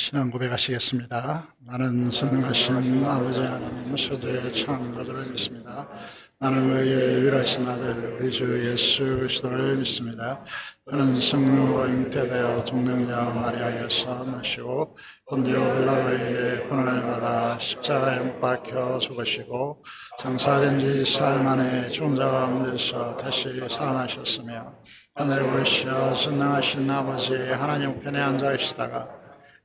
신앙 고백하시겠습니다. 나는 전능하신 아버지 하나님 서도의 창조주를 믿습니다. 나는 그의 유일하신 아들 우리 주 예수 그리스도를 믿습니다. 그는 성령으로 잉태되어 동정녀 마리아에서 나시고 본디오 빌라도에게 고난을 받아 십자가에 못 박혀 죽으시고 장사된 지 사흘 만에 죽은 자 가운데서 다시 살아나셨으며 하늘에 오르시어 전능하신 아버지 하나님 우편에 앉아 계시다가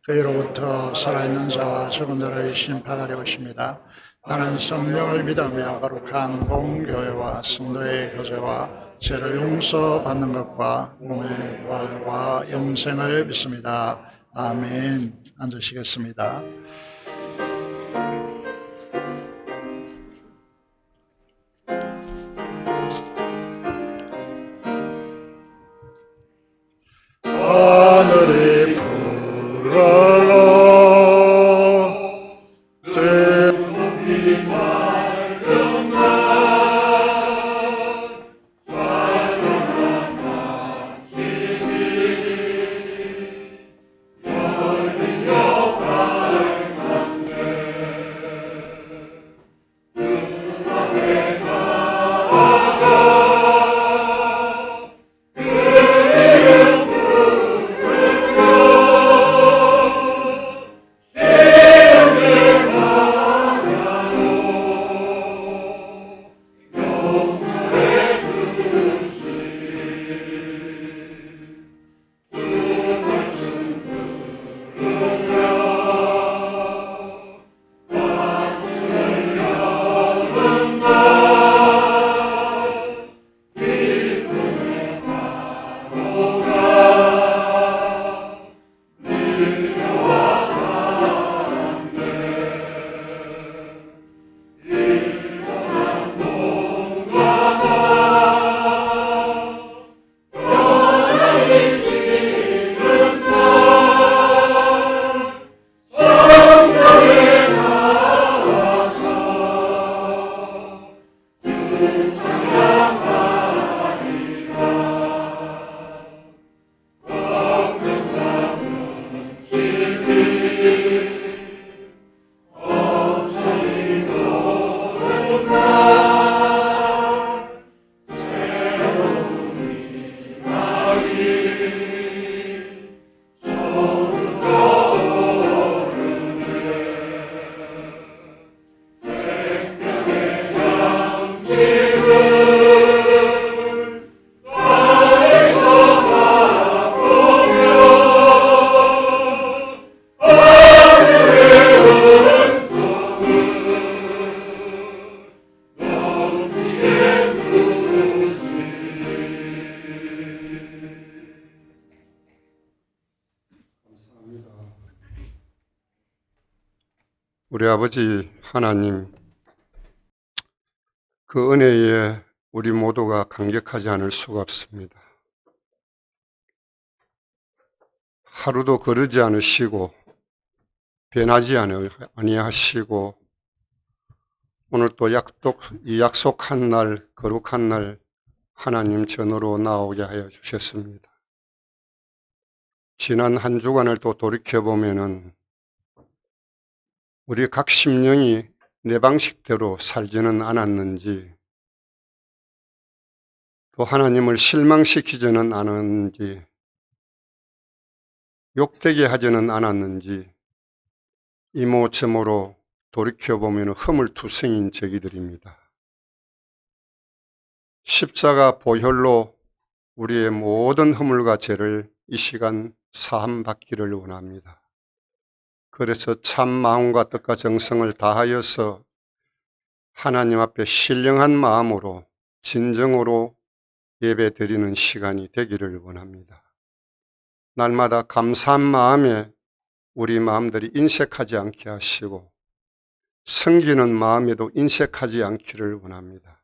그로부터 살아있는 자와 죽은 자를 심판하려 오십니다. 나는 성령을 믿으며 거룩한 공교회와 성도의 교제와 죄를 용서받는 것과 몸의 부활과 영생을 믿습니다. 아멘. 앉으시겠습니다. 하늘이 푸르고 우리 아버지 하나님, 그 은혜에 우리 모두가 감격하지 않을 수가 없습니다. 하루도 거르지 않으시고 변하지 아니하시고 오늘 또 약속한 날, 거룩한 날 하나님 전으로 나오게 하여 주셨습니다. 지난 한 주간을 또 돌이켜보면은 우리 각 심령이 내 방식대로 살지는 않았는지, 또 하나님을 실망시키지는 않았는지, 욕되게 하지는 않았는지, 이모저모로 돌이켜보면 허물투성인 저희들입니다. 십자가 보혈로 우리의 모든 허물과 죄를 이 시간 사함받기를 원합니다. 그래서 참 마음과 뜻과 정성을 다하여서 하나님 앞에 신령한 마음으로 진정으로 예배 드리는 시간이 되기를 원합니다. 날마다 감사한 마음에 우리 마음들이 인색하지 않게 하시고 섬기는 마음에도 인색하지 않기를 원합니다.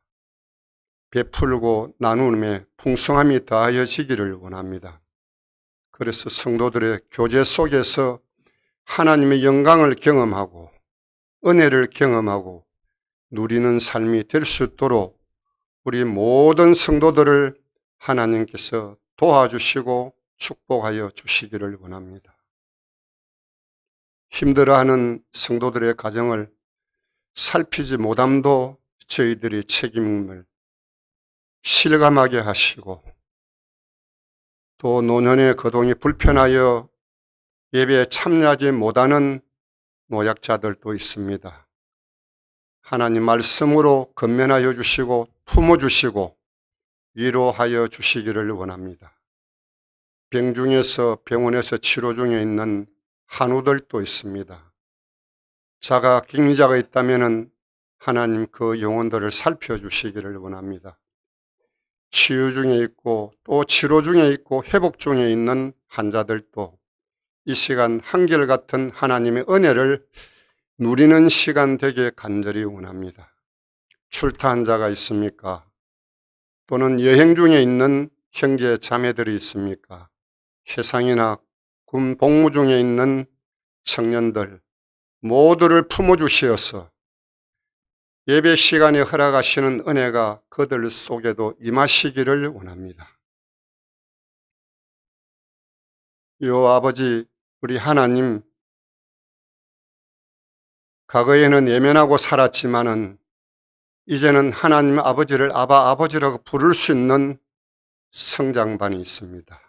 베풀고 나눔에 풍성함이 더하여지기를 원합니다. 그래서 성도들의 교제 속에서 하나님의 영광을 경험하고 은혜를 경험하고 누리는 삶이 될 수 있도록 우리 모든 성도들을 하나님께서 도와주시고 축복하여 주시기를 원합니다. 힘들어하는 성도들의 가정을 살피지 못함도 저희들이 책임을 실감하게 하시고, 또 노년의 거동이 불편하여 예배에 참여하지 못하는 노약자들도 있습니다. 하나님 말씀으로 건면하여 주시고 품어주시고 위로하여 주시기를 원합니다. 병원에서 치료 중에 있는 한우들도 있습니다. 자가 격리자가 있다면 하나님 그 영혼들을 살펴주시기를 원합니다. 치유 중에 있고 또 치료 중에 있고 회복 중에 있는 환자들도 이 시간 한결같은 하나님의 은혜를 누리는 시간 되게 간절히 원합니다. 출타한 자가 있습니까? 또는 여행 중에 있는 형제 자매들이 있습니까? 해상이나 군 복무 중에 있는 청년들 모두를 품어주시어서 예배 시간에 허락하시는 은혜가 그들 속에도 임하시기를 원합니다. 요 아버지, 우리 하나님, 과거에는 예면하고 살았지만은 이제는 하나님 아버지를 아바 아버지라고 부를 수 있는 성장반이 있습니다.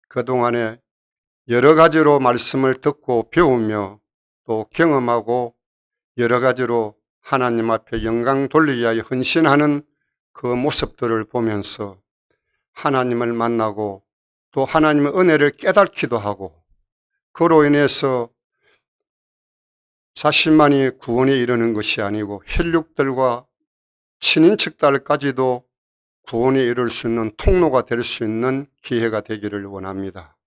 그동안에 여러 가지로 말씀을 듣고 배우며 또 경험하고 여러 가지로 하나님 앞에 영광 돌리기 위하여 헌신하는 그 모습들을 보면서 하나님을 만나고 또 하나님의 은혜를 깨닫기도 하고, 그로 인해서 자신만이 구원에 이르는 것이 아니고 혈육들과 친인척들까지도 구원에 이를 수 있는 통로가 될 수 있는 기회가 되기를 원합니다.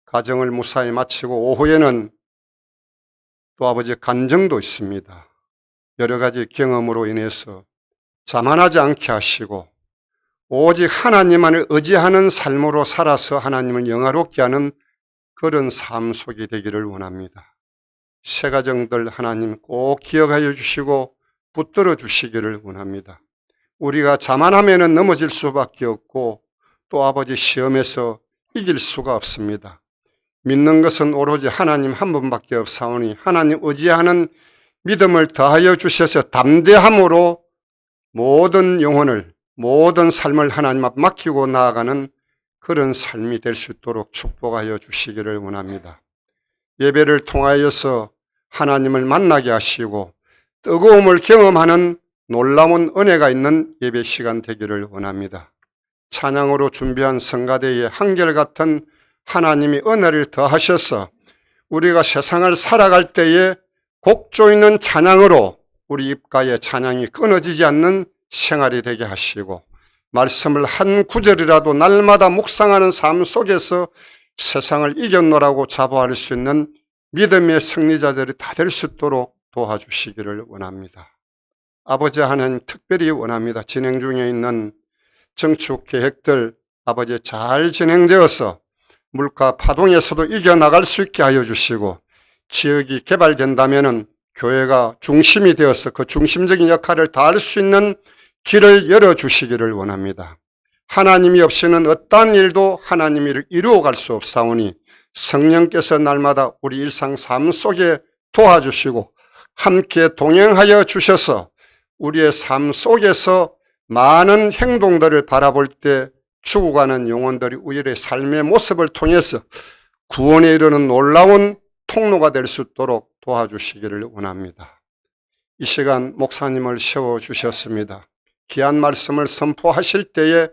가정을 무사히 마치고 오후에는 또 아버지의 간증도 있습니다. 여러 가지 경험으로 인해서 자만하지 않게 하시고 오직 하나님만을 의지하는 삶으로 살아서 하나님을 영화롭게 하는 그런 삶 속이 되기를 원합니다. 새 가정들 하나님 꼭 기억하여 주시고 붙들어 주시기를 원합니다. 우리가 자만하면 넘어질 수밖에 없고 또 아버지 시험에서 이길 수가 없습니다. 믿는 것은 오로지 하나님 한 분밖에 없사오니 하나님 의지하는 믿음을 더하여 주셔서 담대함으로 모든 영혼을, 모든 삶을 하나님 앞 맡기고 나아가는 그런 삶이 될 수 있도록 축복하여 주시기를 원합니다. 예배를 통하여서 하나님을 만나게 하시고 뜨거움을 경험하는 놀라운 은혜가 있는 예배 시간 되기를 원합니다. 찬양으로 준비한 성가대에 한결같은 하나님이 은혜를 더하셔서 우리가 세상을 살아갈 때에 곡조 있는 찬양으로 우리 입가에 찬양이 끊어지지 않는 생활이 되게 하시고, 말씀을 한 구절이라도 날마다 묵상하는 삶 속에서 세상을 이겨노라고 자부할 수 있는 믿음의 승리자들이 다 될 수 있도록 도와주시기를 원합니다. 아버지 하나님 특별히 원합니다. 진행 중에 있는 정축 계획들 아버지 잘 진행되어서 물가 파동에서도 이겨나갈 수 있게 하여 주시고, 지역이 개발된다면 교회가 중심이 되어서 그 중심적인 역할을 다할 수 있는 길을 열어주시기를 원합니다. 하나님이 없이는 어떠한 일도 하나님이 이루어갈 수 없사오니 성령께서 날마다 우리 일상 삶 속에 도와주시고 함께 동행하여 주셔서 우리의 삶 속에서 많은 행동들을 바라볼 때 죽어가는 영혼들이 우리의 삶의 모습을 통해서 구원에 이르는 놀라운 통로가 될 수 있도록 도와주시기를 원합니다. 이 시간 목사님을 세워주셨습니다. 귀한 말씀을 선포하실 때에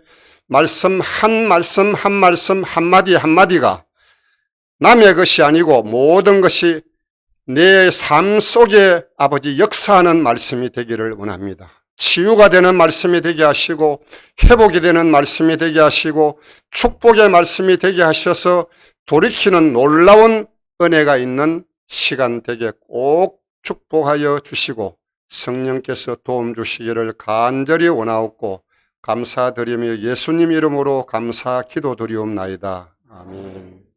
말씀 한 말씀 한마디 한마디가 남의 것이 아니고 모든 것이 내 삶 속에 아버지 역사하는 말씀이 되기를 원합니다. 치유가 되는 말씀이 되게 하시고 회복이 되는 말씀이 되게 하시고 축복의 말씀이 되게 하셔서 돌이키는 놀라운 은혜가 있는 시간 되게 꼭 축복하여 주시고 성령께서 도움 주시기를 간절히 원하옵고 감사드리며 예수님 이름으로 감사 기도드리옵나이다. 아멘.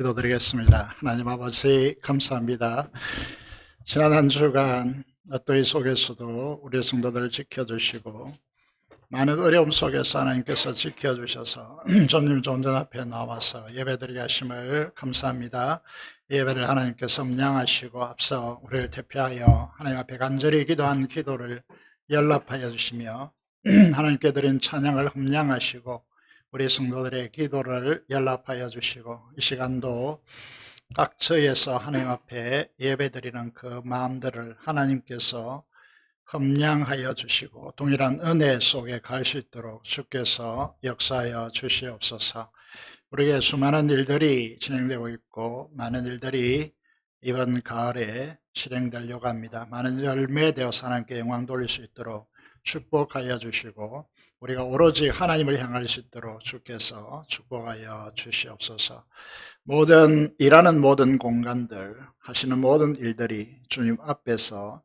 기도드리겠습니다. 하나님 아버지 감사합니다. 지난 한 주간 어떠이 속에서도 우리 성도들을 지켜주시고 많은 어려움 속에서 하나님께서 지켜주셔서 주님 존전 앞에 나와서 예배드리게 하심을 감사합니다. 예배를 하나님께서 음량하시고 앞서 우리를 대표하여 하나님 앞에 간절히 기도한 기도를 연락하여 주시며 하나님께 드린 찬양을 흠량하시고 우리 성도들의 기도를 연락하여 주시고 이 시간도 각 처에서 하나님 앞에 예배드리는 그 마음들을 하나님께서 흠량하여 주시고 동일한 은혜 속에 갈 수 있도록 주께서 역사하여 주시옵소서. 우리에게 수많은 일들이 진행되고 있고 많은 일들이 이번 가을에 실행되려고 합니다. 많은 열매되어서 하나님께 영광 돌릴 수 있도록 축복하여 주시고 우리가 오로지 하나님을 향할 수 있도록 주께서 축복하여 주시옵소서. 일하는 모든 공간들, 하시는 모든 일들이 주님 앞에서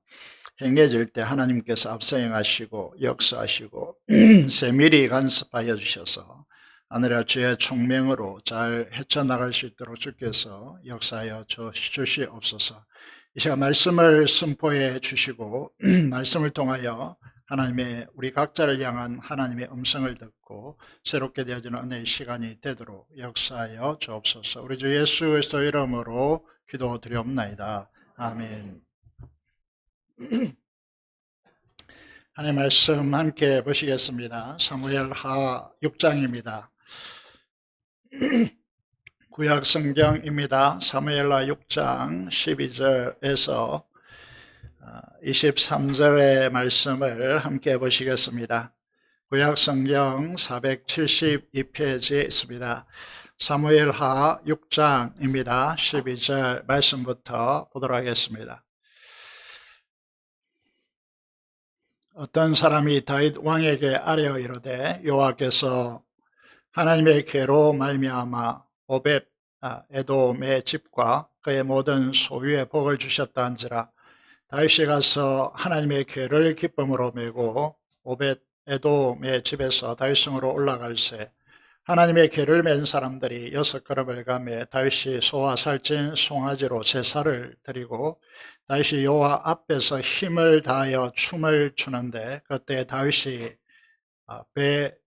행해질 때 하나님께서 앞서 행하시고 역사하시고 세밀히 간섭하여 주셔서 하늘의 주의 총명으로 잘 헤쳐나갈 수 있도록 주께서 역사하여 주시옵소서. 이 시간 말씀을 선포해 주시고 말씀을 통하여 하나님의 우리 각자를 향한 하나님의 음성을 듣고 새롭게 되어지는 은혜의 시간이 되도록 역사하여 주옵소서. 우리 주 예수 그리스도 이름으로 기도드리옵나이다. 아멘. 하나님의 말씀 함께 보시겠습니다. 사무엘하 6장입니다. 구약 성경입니다. 사무엘하 6장 12절에서 23절의 말씀을 함께 보시겠습니다. 구약 성경 472페이지에 있습니다. 사무엘하 6장입니다. 12절 말씀부터 보도록 하겠습니다. 어떤 사람이 다윗 왕에게 아뢰어 이르되 여호와께서 하나님의 궤로 말미암아 오벳 에돔의 집과 그의 모든 소유의 복을 주셨다 한지라. 다윗이 가서 하나님의 궤를 기쁨으로 메고 오벳 에돔의 집에서 다윗성으로 올라갈새 하나님의 궤를 맨 사람들이 6걸음을 가매 다윗이 소와 살찐 송아지로 제사를 드리고 다윗이 여호와 앞에서 힘을 다하여 춤을 추는데 그때 다윗이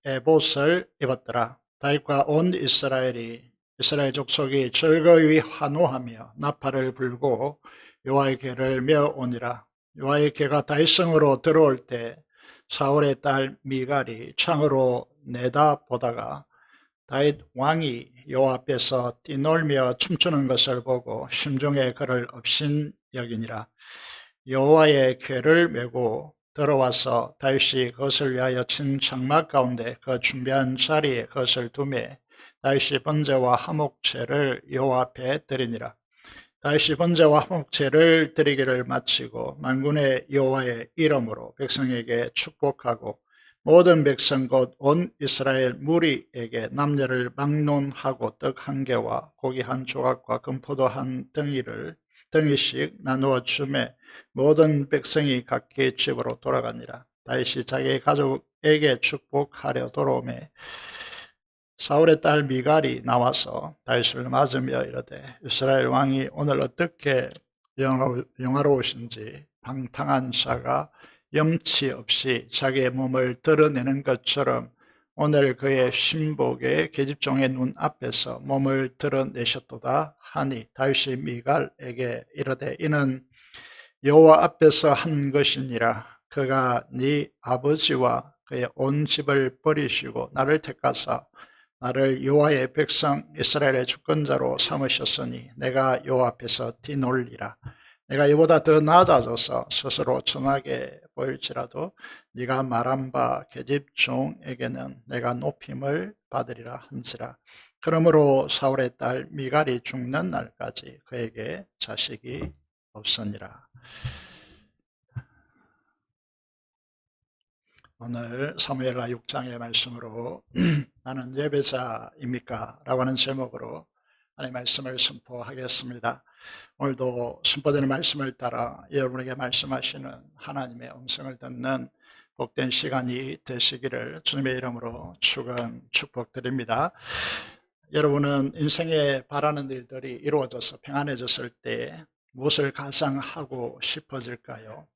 베에봇을 입었더라. 다윗과 온 이스라엘 족속이 즐거이 환호하며 나팔을 불고 여호와의 궤를 메어오니라. 여호와의 궤가 다윗성으로 들어올 때 사울의 딸 미갈이 창으로 내다보다가 다윗 왕이 여호와 앞에서 뛰놀며 춤추는 것을 보고 심중에 그를 업신여기니라. 여호와의 궤를 메고 들어와서 다윗이 그것을 위하여 친 장막 가운데 그 준비한 자리에 그것을 두매 다윗이 번제와 화목제를 여호와 앞에 드리니라. 다윗이 번제와 화목제를 드리기를 마치고 만군의 여호와의 이름으로 백성에게 축복하고 모든 백성 곧 온 이스라엘 무리에게 남녀를 막론하고 떡 한 개와 고기 한 조각과 금포도 한 덩이씩 나누어 주매 모든 백성이 각기 집으로 돌아가니라. 다윗이 자기 가족에게 축복하려 돌아오매 사울의 딸 미갈이 나와서 다윗을 맞으며 이르되 이스라엘 왕이 오늘 어떻게 영화로우신지 방탕한 자가 염치 없이 자기의 몸을 드러내는 것처럼 오늘 그의 신복의 계집종의 눈 앞에서 몸을 드러내셨도다 하니 다윗이 미갈에게 이르되 이는 여호와 앞에서 한 것이니라. 그가 네 아버지와 그의 온 집을 버리시고 나를 택하사 나를 여호와의 백성 이스라엘의 주권자로 삼으셨으니 내가 여호와 앞에서 뛰놀리라. 내가 이보다 더 낮아져서 스스로 천하게 보일지라도 네가 말한 바 계집종에게는 내가 높임을 받으리라 한지라. 그러므로 사울의 딸 미갈이 죽는 날까지 그에게 자식이 없으니라. 오늘 사무엘하 6장의 말씀으로 나는 예배자입니까? 라고 하는 제목으로 하나님의 말씀을 선포하겠습니다. 오늘도 선포되는 말씀을 따라 여러분에게 말씀하시는 하나님의 음성을 듣는 복된 시간이 되시기를 주님의 이름으로 축복드립니다. 여러분은 인생에 바라는 일들이 이루어져서 평안해졌을 때 무엇을 가장 하고 싶어질까요?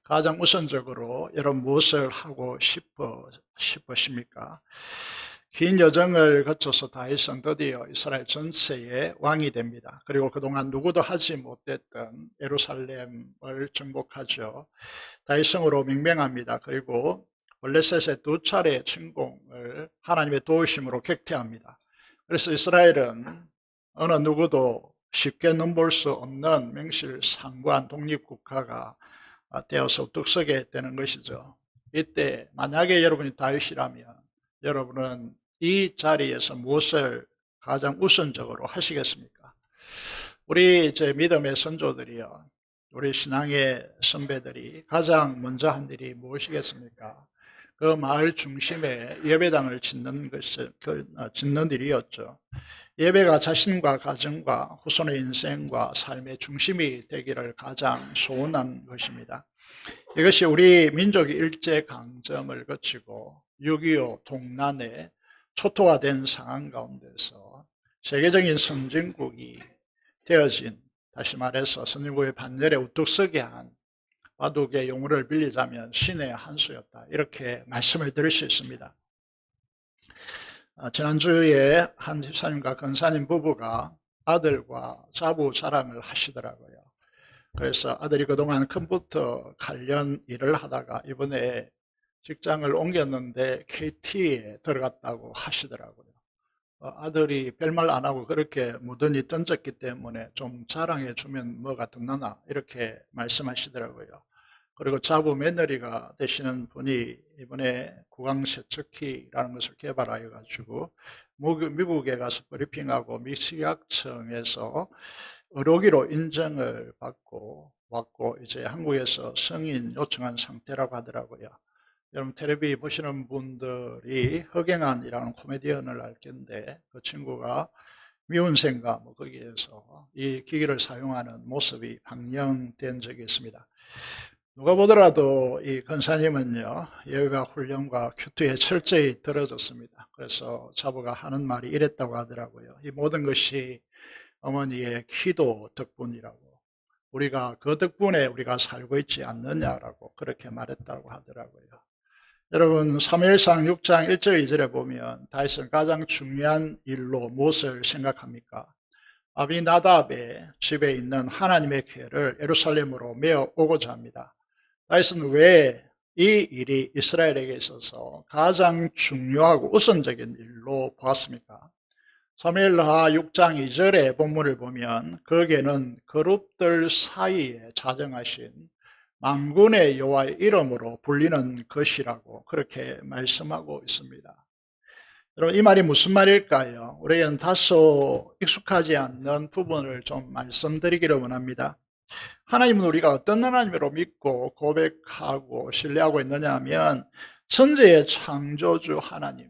가장 우선적으로 여러분 무엇을 하고 싶으십니까? 긴 여정을 거쳐서 다윗은 드디어 이스라엘 전체의 왕이 됩니다. 그리고 그동안 누구도 하지 못했던 예루살렘을 정복하죠. 다윗성으로 명명합니다. 그리고 블레셋의 2차례 침공을 하나님의 도우심으로 격퇴합니다. 그래서 이스라엘은 어느 누구도 쉽게 넘볼 수 없는 명실상부한 독립국가가 되어서 우뚝 서게 되는 것이죠. 이때 만약에 여러분이 다윗이라면 여러분은 이 자리에서 무엇을 가장 우선적으로 하시겠습니까? 우리 믿음의 선조들이요, 우리 신앙의 선배들이 가장 먼저 한 일이 무엇이겠습니까? 그 마을 중심에 예배당을 짓는 일이었죠. 예배가 자신과 가정과 후손의 인생과 삶의 중심이 되기를 가장 소원한 것입니다. 이것이 우리 민족이 일제강점을 거치고 6.25 동란에 초토화된 상황 가운데서 세계적인 선진국이 되어진, 다시 말해서 선진국의 반열에 우뚝 서게 한 바둑의 용어를 빌리자면 신의 한 수였다, 이렇게 말씀을 드릴 수 있습니다. 지난주에 한 집사님과 권사님 부부가 아들과 자부 자랑을 하시더라고요. 그래서 아들이 그동안 컴퓨터 관련 일을 하다가 이번에 직장을 옮겼는데 KT에 들어갔다고 하시더라고요. 아들이 별말 안 하고 그렇게 무던히 던졌기 때문에 좀 자랑해 주면 뭐가 덧나나, 이렇게 말씀하시더라고요. 그리고 자부 며느리가 되시는 분이 이번에 구강세척기라는 것을 개발하여 가지고 미국에 가서 브리핑하고 미식약청에서 의료기로 인정을 받고 왔고 이제 한국에서 승인 요청한 상태라고 하더라고요. 여러분 텔레비 보시는 분들이 허경환이라는 코미디언을 알 텐데 그 친구가 미운생가 거기에서 이 기기를 사용하는 모습이 방영된 적이 있습니다. 누가 보더라도 이 권사님은요, 예배가 훈련과 큐티에 철저히 들어졌습니다. 그래서 자부가 하는 말이 이랬다고 하더라고요. 이 모든 것이 어머니의 기도 덕분이라고, 우리가 그 덕분에 우리가 살고 있지 않느냐라고 그렇게 말했다고 하더라고요. 여러분 사무엘상 6장 1절 2절에 보면 다윗은 가장 중요한 일로 무엇을 생각합니까? 아비나답의 집에 있는 하나님의 궤를 예루살렘으로 메어 오고자 합니다. 다윗은 왜 이 일이 이스라엘에게 있어서 가장 중요하고 우선적인 일로 보았습니까? 사무엘하 6장 2절의 본문을 보면 거기에는 그룹들 사이에 자정하신 만군의 여호와의 이름으로 불리는 것이라고 그렇게 말씀하고 있습니다. 여러분 이 말이 무슨 말일까요? 우리는 다소 익숙하지 않는 부분을 좀 말씀드리기를 원합니다. 하나님은 우리가 어떤 하나님으로 믿고 고백하고 신뢰하고 있느냐 하면 천지의 창조주 하나님,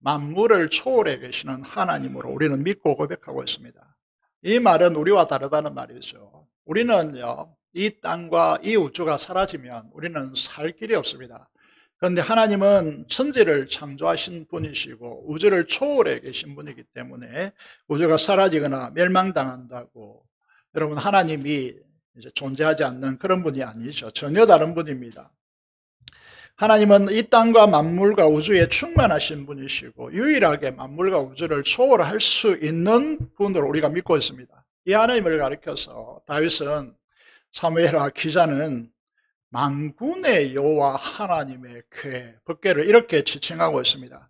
만물을 초월해 계시는 하나님으로 우리는 믿고 고백하고 있습니다. 이 말은 우리와 다르다는 말이죠. 우리는요, 이 땅과 이 우주가 사라지면 우리는 살 길이 없습니다. 그런데 하나님은 천지를 창조하신 분이시고 우주를 초월해 계신 분이기 때문에 우주가 사라지거나 멸망당한다고, 여러분 하나님이 이제 존재하지 않는 그런 분이 아니죠. 전혀 다른 분입니다. 하나님은 이 땅과 만물과 우주에 충만하신 분이시고 유일하게 만물과 우주를 초월할 수 있는 분으로 우리가 믿고 있습니다. 이 하나님을 가리켜서 다윗은, 사무엘하 기자는 만군의 여호와 하나님의 궤, 법궤를 이렇게 지칭하고 있습니다.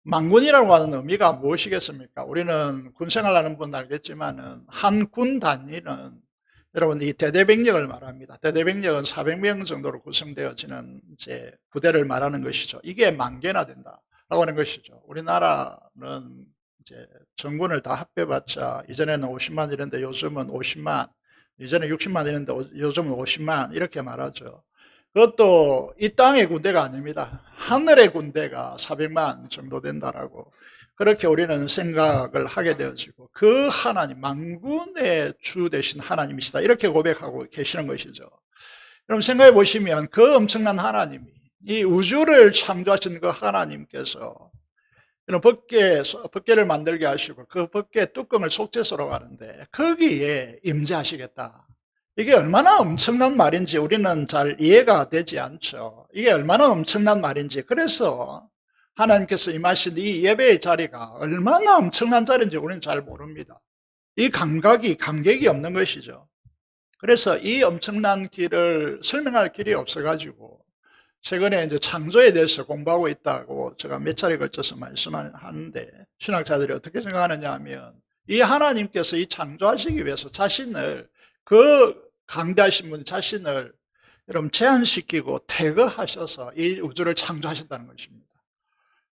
만군이라고 하는 의미가 무엇이겠습니까? 우리는 군생활하는 분 알겠지만은 한 군 단위는 여러분 이 대대병력을 말합니다. 대대병력은 400명 정도로 구성되어지는 이제 부대를 말하는 것이죠. 이게 10,000개나 된다라고 하는 것이죠. 우리나라는 이제 정군을 다 합해봤자 이전에는 50만 이랬는데 요즘은 50만, 이전에 60만 이랬는데 요즘은 50만 이렇게 말하죠. 그것도 이 땅의 군대가 아닙니다. 하늘의 군대가 400만 정도 된다라고 그렇게 우리는 생각을 하게 되어지고 그 하나님, 만군의 주 되신 하나님이시다 이렇게 고백하고 계시는 것이죠. 여러분 생각해 보시면 그 엄청난 하나님이, 이 우주를 창조하신 그 하나님께서 이런 법궤를 만들게 하시고 그 법궤 뚜껑을 속죄소로 가는데 거기에 임재하시겠다. 이게 얼마나 엄청난 말인지 우리는 잘 이해가 되지 않죠. 이게 얼마나 엄청난 말인지. 그래서 하나님께서 임하신 이 예배의 자리가 얼마나 엄청난 자리인지 우리는 잘 모릅니다. 이 감격이 없는 것이죠. 그래서 이 엄청난 길을 설명할 길이 없어가지고 최근에 이제 창조에 대해서 공부하고 있다고 제가 몇 차례 걸쳐서 말씀하는데 신학자들이 어떻게 생각하느냐 하면 이 하나님께서 이 창조하시기 위해서 자신을 그 강대하신 분 자신을 여러분 제한시키고 태거하셔서 이 우주를 창조하셨다는 것입니다.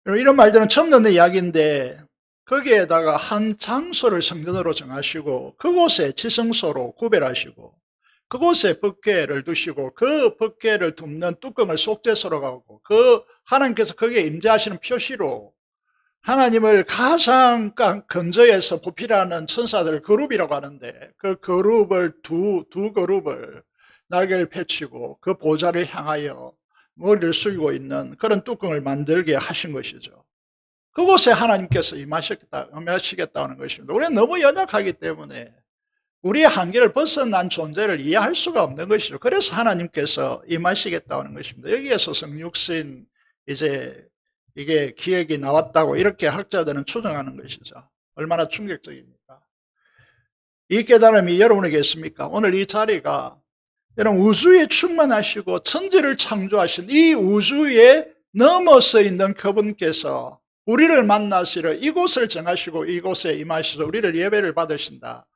이런 말들은 처음 듣는 이야기인데 거기에다가 한 장소를 성전으로 정하시고 그곳에 지성소로 구별하시고 그곳에 법궤를 두시고 그 법궤를 덮는 뚜껑을 속죄소로 가고 그 하나님께서 거기에 임재하시는 표시로 하나님을 가장 근저에서 보필하는 천사들 그룹이라고 하는데 그 그룹을 두 그룹을 날개를 펼치고 그 보좌를 향하여 머리를 숙이고 있는 그런 뚜껑을 만들게 하신 것이죠. 그곳에 하나님께서 임하시겠다는 것입니다. 우리는 너무 연약하기 때문에 우리의 한계를 벗어난 존재를 이해할 수가 없는 것이죠. 그래서 하나님께서 임하시겠다는 것입니다. 여기에서 성육신 이제 이게 기획이 나왔다고 이렇게 학자들은 추정하는 것이죠. 얼마나 충격적입니까? 이 깨달음이 여러분에게 있습니까? 오늘 이 자리가 여러분 우주에 충만하시고 천지를 창조하신 이 우주에 넘어서 있는 그분께서 우리를 만나시러 이곳을 정하시고 이곳에 임하셔서 우리를 예배를 받으신다.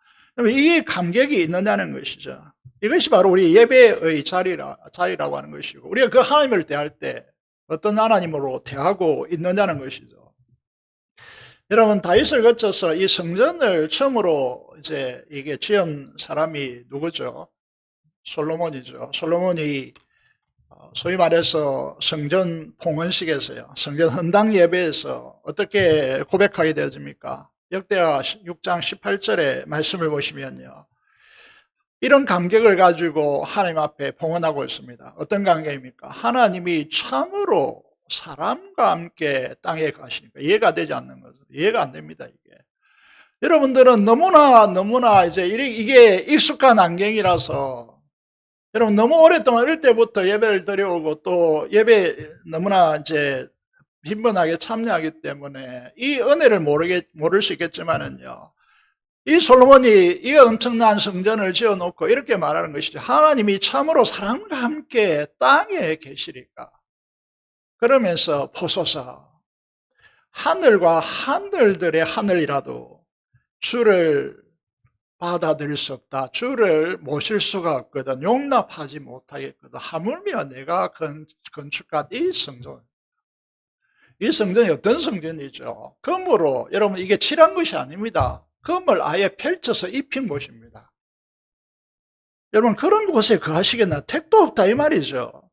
이 감격이 있느냐는 것이죠. 이것이 바로 우리 예배의 자리라고 하는 것이고 우리가 그 하나님을 대할 때 어떤 하나님으로 대하고 있느냐는 것이죠. 여러분 다윗을 거쳐서 이 성전을 처음으로 이제 이게 지은 사람이 누구죠? 솔로몬이죠. 솔로몬이 소위 말해서 성전 봉헌식에서요, 성전 헌당 예배에서 어떻게 고백하게 되어집니까? 역대하 6장 18절의 말씀을 보시면요, 이런 감격을 가지고 하나님 앞에 봉헌하고 있습니다. 어떤 감격입니까? 하나님이 참으로 사람과 함께 땅에 가시니까 이해가 되지 않는 거죠. 이해가 안 됩니다, 이게. 여러분들은 너무나 이제 이게 익숙한 안경이라서 여러분 너무 오랫동안 어릴 때부터 예배를 드려오고 또 예배 너무나 이제 빈번하게 참여하기 때문에 이 은혜를 모를 수 있겠지만은요, 이 솔로몬이 이 엄청난 성전을 지어놓고 이렇게 말하는 것이죠. 하나님이 참으로 사람과 함께 땅에 계시리까. 그러면서 보소서 하늘과 하늘들의 하늘이라도 주를 받아들일 수 없다. 주를 모실 수가 없거든. 용납하지 못하겠거든. 하물며 내가 건축한 이 성전. 이 성전이 어떤 성전이죠? 금으로, 여러분 이게 칠한 것이 아닙니다. 금을 아예 펼쳐서 입힌 곳입니다. 여러분 그런 곳에 거하시겠나? 택도 없다 이 말이죠.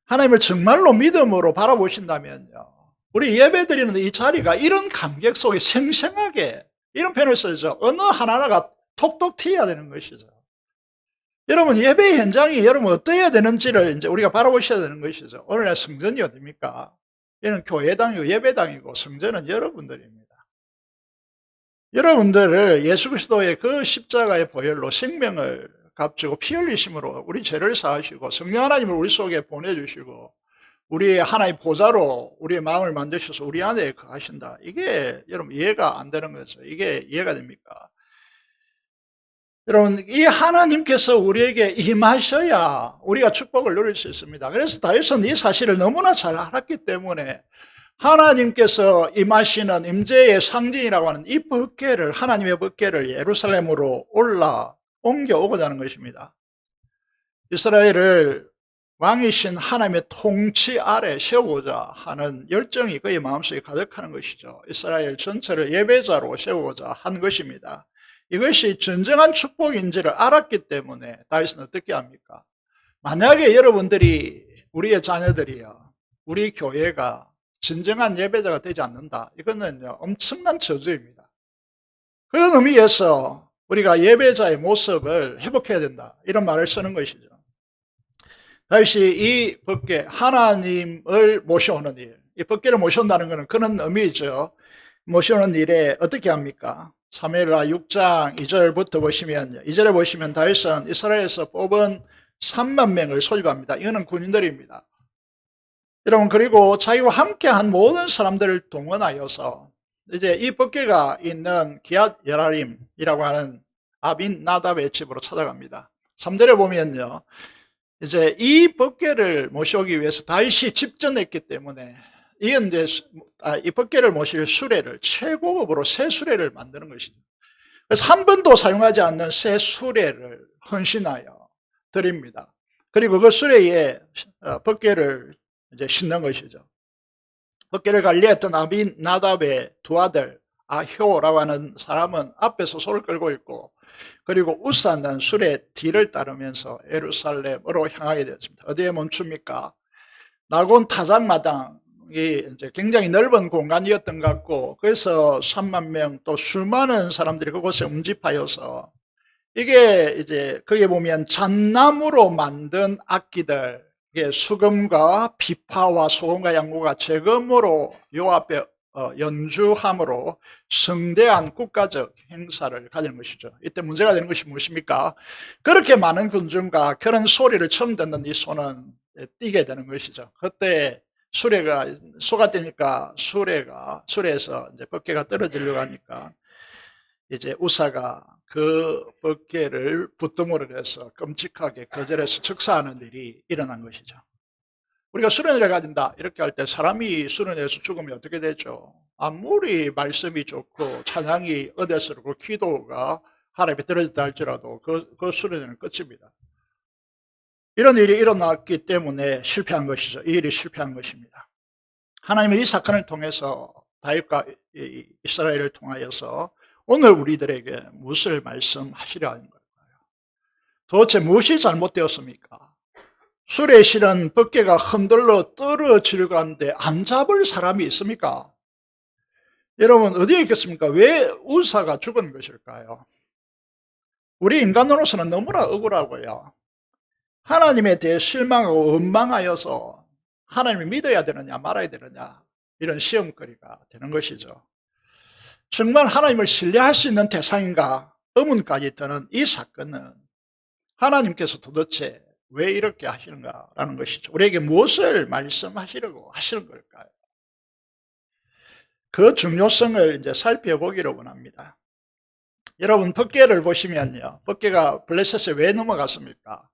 하나님을 정말로 믿음으로 바라보신다면요, 우리 예배드리는 이 자리가 이런 감격 속에 생생하게, 이런 표현을 쓰죠. 어느 하나하나가 톡톡 튀어야 되는 것이죠. 여러분 예배 현장이 여러분 어떠해야 되는지를 이제 우리가 바라보셔야 되는 것이죠. 오늘날 성전이 어딥니까? 얘는 교회당이고 예배당이고 성전은 여러분들입니다. 여러분들을 예수 그리스도의 그 십자가의 보혈로 생명을 값주고 피 흘리심으로 우리 죄를 사하시고 성령 하나님을 우리 속에 보내주시고 우리의 하나의 보좌로 우리의 마음을 만드셔서 우리 안에 거하신다. 이게 여러분 이해가 안 되는 거죠. 이게 이해가 됩니까? 여러분 이 하나님께서 우리에게 임하셔야 우리가 축복을 누릴 수 있습니다. 그래서 다윗은 이 사실을 너무나 잘 알았기 때문에 하나님께서 임하시는 임재의 상징이라고 하는 이 법궤를, 하나님의 법궤를 예루살렘으로 옮겨오고자 하는 것입니다. 이스라엘을 왕이신 하나님의 통치 아래 세우고자 하는 열정이 그의 마음속에 가득하는 것이죠. 이스라엘 전체를 예배자로 세우고자 한 것입니다. 이것이 진정한 축복인지를 알았기 때문에 다윗은 어떻게 합니까? 만약에 여러분들이, 우리의 자녀들이요, 우리 교회가 진정한 예배자가 되지 않는다, 이거는요 엄청난 저주입니다. 그런 의미에서 우리가 예배자의 모습을 회복해야 된다, 이런 말을 쓰는 것이죠. 다윗이 이 법궤, 하나님을 모셔오는 일, 이 법궤를 모셔온다는 것은 그런 의미죠. 모셔오는 일에 어떻게 합니까? 사무엘하 6장 2절부터 보시면, 2절에 보시면 다윗은 이스라엘에서 뽑은 3만 명을 소집합니다. 이거는 군인들입니다. 여러분, 그리고 자기와 함께한 모든 사람들을 동원하여서 이제 이 법궤가 있는 기앗 여라림이라고 하는 아빈 나답의 집으로 찾아갑니다. 3절에 보면요, 이제 이 법궤를 모셔오기 위해서 다윗이 집전했기 때문에 이건 이제 이 법궤를 모실 수레를 최고급으로 새 수레를 만드는 것이죠. 그래서 한 번도 사용하지 않는 새 수레를 헌신하여 드립니다. 그리고 그 수레에 법궤를 이제 싣는 것이죠. 법궤를 관리했던 아빈 나답의 두 아들 아효라고 하는 사람은 앞에서 소를 끌고 있고, 그리고 우사는 수레 뒤를 따르면서 예루살렘으로 향하게 되었습니다. 어디에 멈춥니까? 나곤 타작마당이 이제 굉장히 넓은 공간이었던 것 같고, 그래서 3만 명 또 수많은 사람들이 그곳에 움집하여서, 이게 이제 거기에 보면 잣나무로 만든 악기들, 수금과 비파와 소금과 양고가 제금으로 요 앞에 연주함으로 성대한 국가적 행사를 가지는 것이죠. 이때 문제가 되는 것이 무엇입니까? 그렇게 많은 군중과 그런 소리를 처음 듣는 이 소는 뛰게 되는 것이죠. 그때 수레가 소가 뛰니까 수레에서 이제 법궤가 떨어지려고 하니까 이제 우사가 그 법궤를 부뚜모를 해서 끔찍하게 거절해서 즉사하는 일이 일어난 것이죠. 우리가 수련회를 가진다 이렇게 할 때 사람이 수련회에서 죽으면 어떻게 되죠? 아무리 말씀이 좋고 찬양이 의대스럽고 기도가 하나님에 떨어졌다 할지라도 그 수련회는 끝입니다. 이런 일이 일어났기 때문에 실패한 것이죠. 이 일이 실패한 것입니다. 하나님은 이 사건을 통해서 다윗과 이스라엘을 통하여서 오늘 우리들에게 무엇을 말씀하시려 하는 걸까요? 도대체 무엇이 잘못되었습니까? 수레에 실은 법궤가 흔들러 떨어지려고 하는데 안 잡을 사람이 있습니까? 여러분, 어디에 있겠습니까? 왜 우사가 죽은 것일까요? 우리 인간으로서는 너무나 억울하고요, 하나님에 대해 실망하고 원망하여서 하나님을 믿어야 되느냐 말아야 되느냐 이런 시험거리가 되는 것이죠. 정말 하나님을 신뢰할 수 있는 대상인가 의문까지 드는 이 사건은 하나님께서 도대체 왜 이렇게 하시는가라는 것이죠. 우리에게 무엇을 말씀하시려고 하시는 걸까요? 그 중요성을 이제 살펴보기를 원합니다. 여러분, 법궤를 보시면요, 법궤가 블레셋에 왜 넘어갔습니까?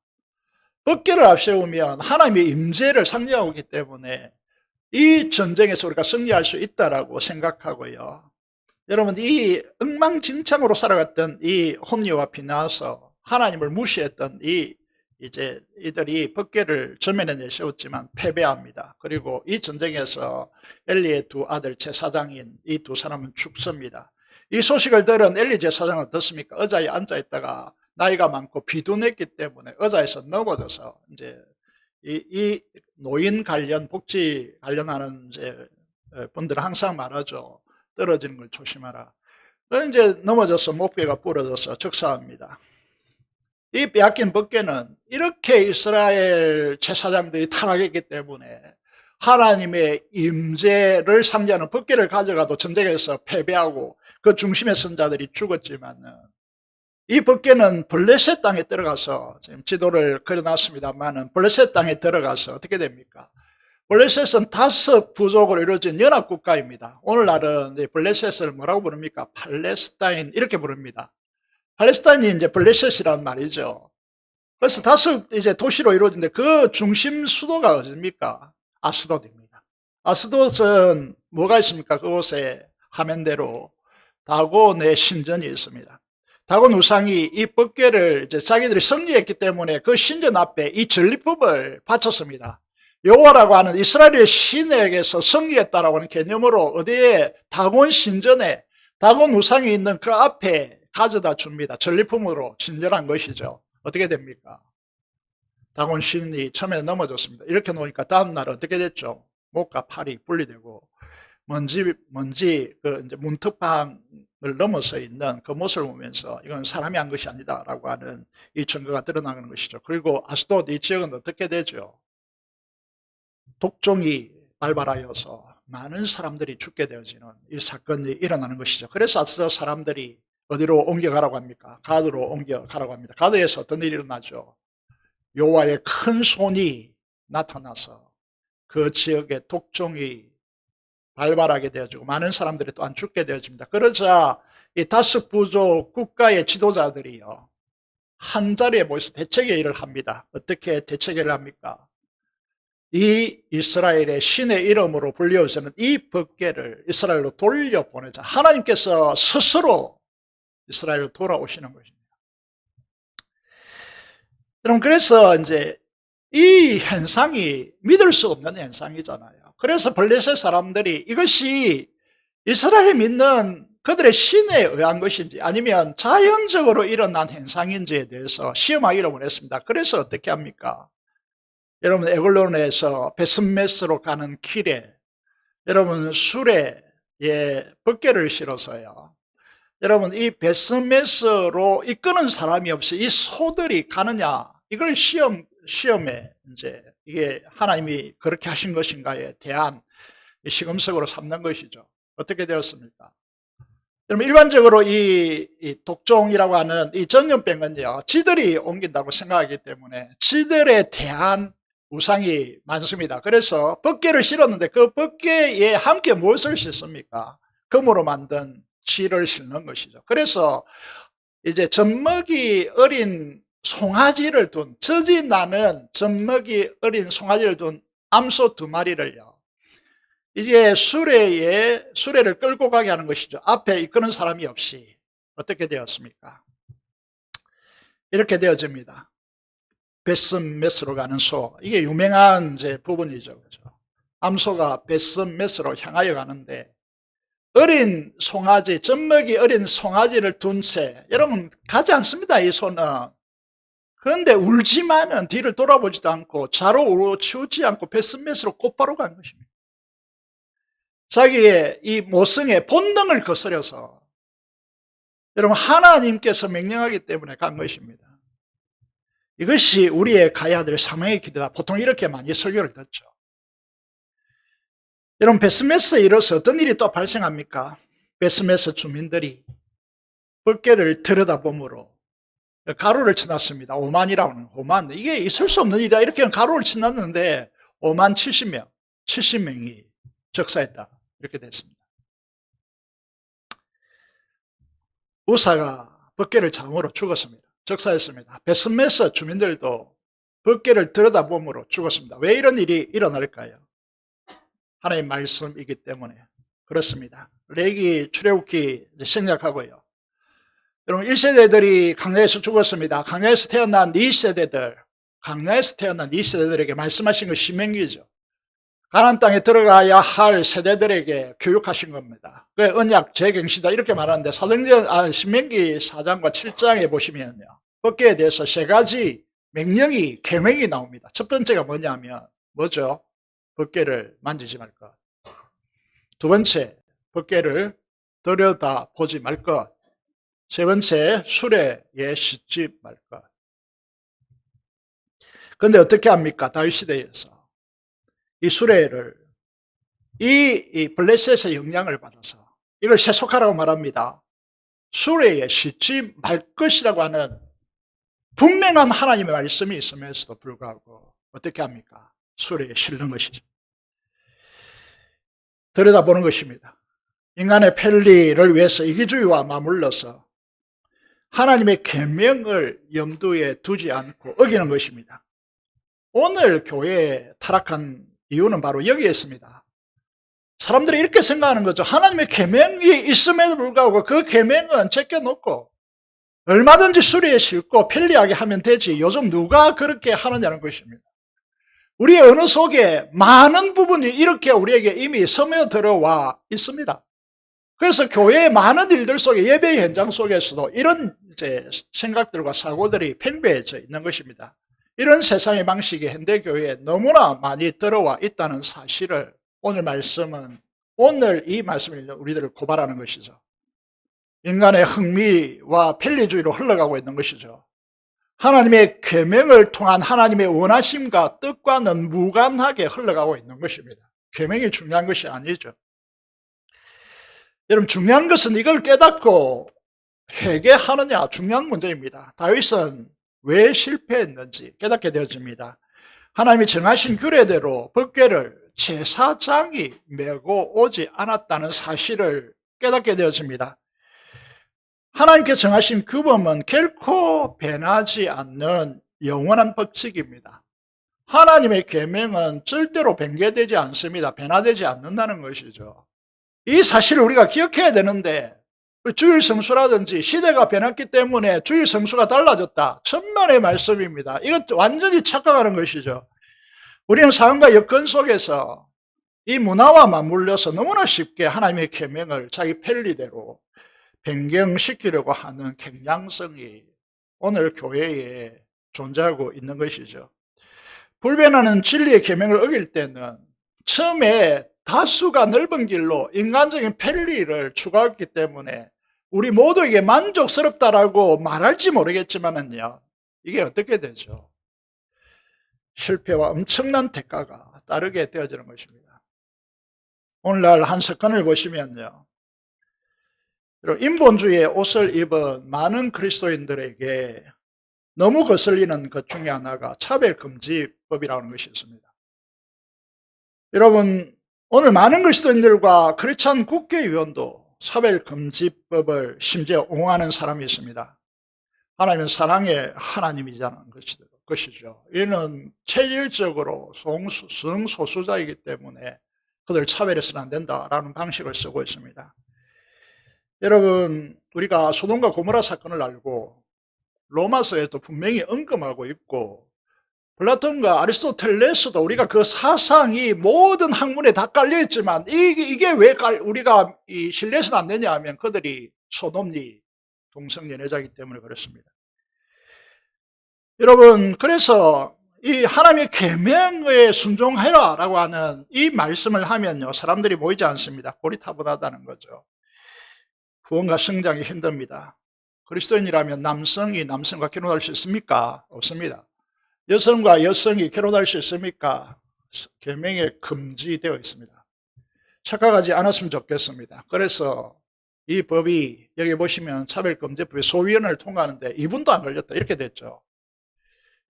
법궤를 앞세우면 하나님의 임재를 상징하고 있기 때문에 이 전쟁에서 우리가 승리할 수 있다라고 생각하고요, 여러분, 이 엉망진창으로 살아갔던 이 홈리와 비나서 하나님을 무시했던 이들이 법궤를 전면에 내세웠지만 패배합니다. 그리고 이 전쟁에서 엘리의 두 아들 제사장인 이 두 사람은 죽습니다. 이 소식을 들은 엘리 제사장은 어떻습니까? 의자에 앉아 있다가 나이가 많고 비둔했기 때문에 의자에서 넘어져서 이제 이 노인 관련 복지 관련하는 이제 분들은 항상 말하죠. 떨어지는 걸 조심하라. 그럼 이제 넘어져서 목뼈가 부러져서 즉사합니다. 이 빼앗긴 법궤는 이렇게 이스라엘 제사장들이 타락했기 때문에 하나님의 임재를 상징하는 법궤를 가져가도 전쟁에서 패배하고 그 중심의 선자들이 죽었지만은, 이 법궤는 블레셋 땅에 들어가서, 지금 지도를 그려놨습니다만은 블레셋 땅에 들어가서 어떻게 됩니까? 블레셋은 5 부족으로 이루어진 연합국가입니다. 오늘날은 블레셋을 뭐라고 부릅니까? 팔레스타인 이렇게 부릅니다. 팔레스타인이 이제 블레셋이란 말이죠. 그래서 5 이제 도시로 이루어진데 그 중심 수도가 어디입니까? 아스돗입니다. 아스돗은 뭐가 있습니까? 그곳에 화면대로 다곤의 신전이 있습니다. 다곤 우상이 이 법궤를 이제 자기들이 승리했기 때문에 그 신전 앞에 이 전리품을 바쳤습니다. 여호와라고 하는 이스라엘의 신에게서 승리했다라고 하는 개념으로 어디에 다곤 신전에 다곤 우상이 있는 그 앞에 가져다 줍니다. 전리품으로 진열한 것이죠. 어떻게 됩니까? 다곤 신이 처음에 넘어졌습니다. 이렇게 놓으니까 다음날 어떻게 됐죠? 목과 팔이 분리되고 먼지 그 이제 문턱방을 넘어서 있는 그 모습을 보면서 이건 사람이 한 것이 아니다라고 하는 이 증거가 드러나는 것이죠. 그리고 아스돗 이 지역은 어떻게 되죠? 독종이 발발하여서 많은 사람들이 죽게 되어지는 이 사건이 일어나는 것이죠. 그래서 사람들이 어디로 옮겨가라고 합니까? 가드로 옮겨가라고 합니다. 가드에서 어떤 일이 일어나죠? 여호와의 큰 손이 나타나서 그 지역에 독종이 발발하게 되어지고 많은 사람들이 또한 죽게 되어집니다. 그러자 이 다섯 부족 국가의 지도자들이요, 한 자리에 모여서 대책회의를 합니다. 어떻게 대책회의를 합니까? 이 이스라엘의 신의 이름으로 불려오는 이 법궤를 이스라엘로 돌려보내자. 하나님께서 스스로 이스라엘로 돌아오시는 것입니다. 여러분, 그래서 이제 이 현상이 믿을 수 없는 현상이잖아요. 그래서 블레셋 사람들이 이것이 이스라엘이 믿는 그들의 신에 의한 것인지 아니면 자연적으로 일어난 현상인지에 대해서 시험하기를 원했습니다. 그래서 어떻게 합니까? 여러분, 에글론에서 베스메스로 가는 길에 여러분 수레에 덮개를 실어서요, 여러분 이 베스메스로 이끄는 사람이 없이 이 소들이 가느냐, 이걸 시험에 이제 이게 하나님이 그렇게 하신 것인가에 대한 시금석으로 삼는 것이죠. 어떻게 되었습니까? 여러분, 일반적으로 이 독종이라고 하는 이 전염병은요, 지들이 옮긴다고 생각하기 때문에 지들에 대한 우상이 많습니다. 그래서 덮개를 실었는데 그 덮개에 함께 무엇을 싣습니까? 금으로 만든 쥐를 싣는 것이죠. 그래서 이제 젖먹이 어린 송아지를 둔, 젖이 나는 젖먹이 어린 송아지를 둔 암소 2마리를요, 이제 수레를 끌고 가게 하는 것이죠. 앞에 이끄는 사람이 없이. 어떻게 되었습니까? 이렇게 되어집니다. 베스메스로 가는 소. 이게 유명한 이제 부분이죠. 그죠? 암소가 베스메스로 향하여 가는데, 어린 송아지, 젖먹이 어린 송아지를 둔 채, 여러분, 가지 않습니다, 이 소는. 그런데 울지만은 뒤를 돌아보지도 않고 좌로 치우지 않고 베스메스로 곧바로 간 것입니다. 자기의 이 모성의 본능을 거스려서, 여러분, 하나님께서 명령하기 때문에 간 것입니다. 이것이 우리의 가야 될 사명의 길이다. 보통 이렇게 많이 설교를 듣죠. 여러분, 베스메스에 이르러서 어떤 일이 또 발생합니까? 베스메스 주민들이 덮개를 들여다보므로 가루를 쳐놨습니다. 오만이라고 하는 오만. 이게 있을 수 없는 일이다. 이렇게 가루를 쳐놨는데 5만 70명, 70명이 적사했다. 이렇게 됐습니다. 우사가 덮개를 잡음으로 죽었습니다. 적사했습니다. 베스메스 주민들도 덮개를 들여다보므로 죽었습니다. 왜 이런 일이 일어날까요? 하나님의 말씀이기 때문에 그렇습니다. 레기 출애굽기 생략하고요. 여러분, 1세대들이 광야에서 죽었습니다. 광야에서 태어난 2세대들, 광야에서 태어난 2세대들에게 말씀하신 것 신명기죠. 가나안 땅에 들어가야 할 세대들에게 교육하신 겁니다. 그 언약 재경시다 이렇게 말하는데, 신명기 4장과 7장에 보시면요, 덮개에 대해서 3가지 명령이, 계명이 나옵니다. 첫 번째가 뭐냐면 뭐죠? 덮개를 만지지 말 것. 두 번째, 덮개를 들여다보지 말 것. 세 번째, 수레에 싣지 말 것. 그런데 어떻게 합니까? 다윗 시대에서 이 수레를 이 블레셋의 영향을 받아서 이걸 세속하라고 말합니다. 수레에 싣지 말 것이라고 하는 분명한 하나님의 말씀이 있음에도 불구하고 어떻게 합니까? 수레에 실는 것이죠. 들여다보는 것입니다. 인간의 편리를 위해서 이기주의와 맞물러서 하나님의 계명을 염두에 두지 않고 어기는 것입니다. 오늘 교회에 타락한 이유는 바로 여기에 있습니다. 사람들이 이렇게 생각하는 거죠. 하나님의 계명이 있음에도 불구하고 그 계명은 제껴놓고 얼마든지 수레에 싣고 편리하게 하면 되지, 요즘 누가 그렇게 하느냐는 것입니다. 우리의 언어 속에 많은 부분이 이렇게 우리에게 이미 스며들어와 있습니다. 그래서 교회의 많은 일들 속에, 예배 현장 속에서도 이런 이제 생각들과 사고들이 팽배해져 있는 것입니다. 이런 세상의 방식이 현대교회에 너무나 많이 들어와 있다는 사실을 오늘 이 말씀이 우리들을 고발하는 것이죠. 인간의 흥미와 편리주의로 흘러가고 있는 것이죠. 하나님의 계명을 통한 하나님의 원하심과 뜻과는 무관하게 흘러가고 있는 것입니다. 계명이 중요한 것이 아니죠. 여러분, 중요한 것은 이걸 깨닫고 회개하느냐, 중요한 문제입니다. 다윗은 왜 실패했는지 깨닫게 되어집니다. 하나님이 정하신 규례대로 법궤를 제사장이 메고 오지 않았다는 사실을 깨닫게 되어집니다. 하나님께 정하신 규범은 결코 변하지 않는 영원한 법칙입니다. 하나님의 계명은 절대로 변개되지 않습니다. 변화되지 않는다는 것이죠. 이 사실을 우리가 기억해야 되는데, 주일 성수라든지 시대가 변했기 때문에 주일 성수가 달라졌다. 천만의 말씀입니다. 이것 완전히 착각하는 것이죠. 우리는 삶과 여건 속에서 이 문화와 맞물려서 너무나 쉽게 하나님의 계명을 자기 편리대로 변경시키려고 하는 경향성이 오늘 교회에 존재하고 있는 것이죠. 불변하는 진리의 계명을 어길 때는 처음에 다수가 넓은 길로 인간적인 편리를 추구했기 때문에 우리 모두에게 만족스럽다라고 말할지 모르겠지만은요, 이게 어떻게 되죠? 실패와 엄청난 대가가 따르게 되어지는 것입니다. 오늘날 한 사건을 보시면요, 인본주의의 옷을 입은 많은 그리스도인들에게 너무 거슬리는 것 중에 하나가 차별금지법이라는 것이 있습니다. 여러분, 오늘 많은 그리스도인들과 크리스찬 국회의원도 차별금지법을 심지어 옹호하는 사람이 있습니다. 하나님은 사랑의 하나님이자는 것이죠. 이는 체질적으로 성소수자이기 때문에 그들 차별해서는 안 된다라는 방식을 쓰고 있습니다. 여러분, 우리가 소돔과 고모라 사건을 알고 로마서에도 분명히 언급하고 있고, 플라톤과 아리스토텔레스도 우리가 그 사상이 모든 학문에 다 깔려있지만 이게 왜 우리가 신뢰해서는 안 되냐 하면 그들이 소돔리 동성연애자이기 때문에 그렇습니다. 여러분, 그래서 이 하나님의 계명에 순종해라 라고 하는 이 말씀을 하면요, 사람들이 모이지 않습니다. 고리타분하다는 거죠. 구원과 성장이 힘듭니다. 그리스도인이라면 남성이 남성과 결혼할 수 있습니까? 없습니다. 여성과 여성이 결혼할 수 있습니까? 계명에 금지되어 있습니다. 착각하지 않았으면 좋겠습니다. 그래서 이 법이 여기 보시면 차별금지법의 소위원회를 통과하는데 2분도 안 걸렸다 이렇게 됐죠.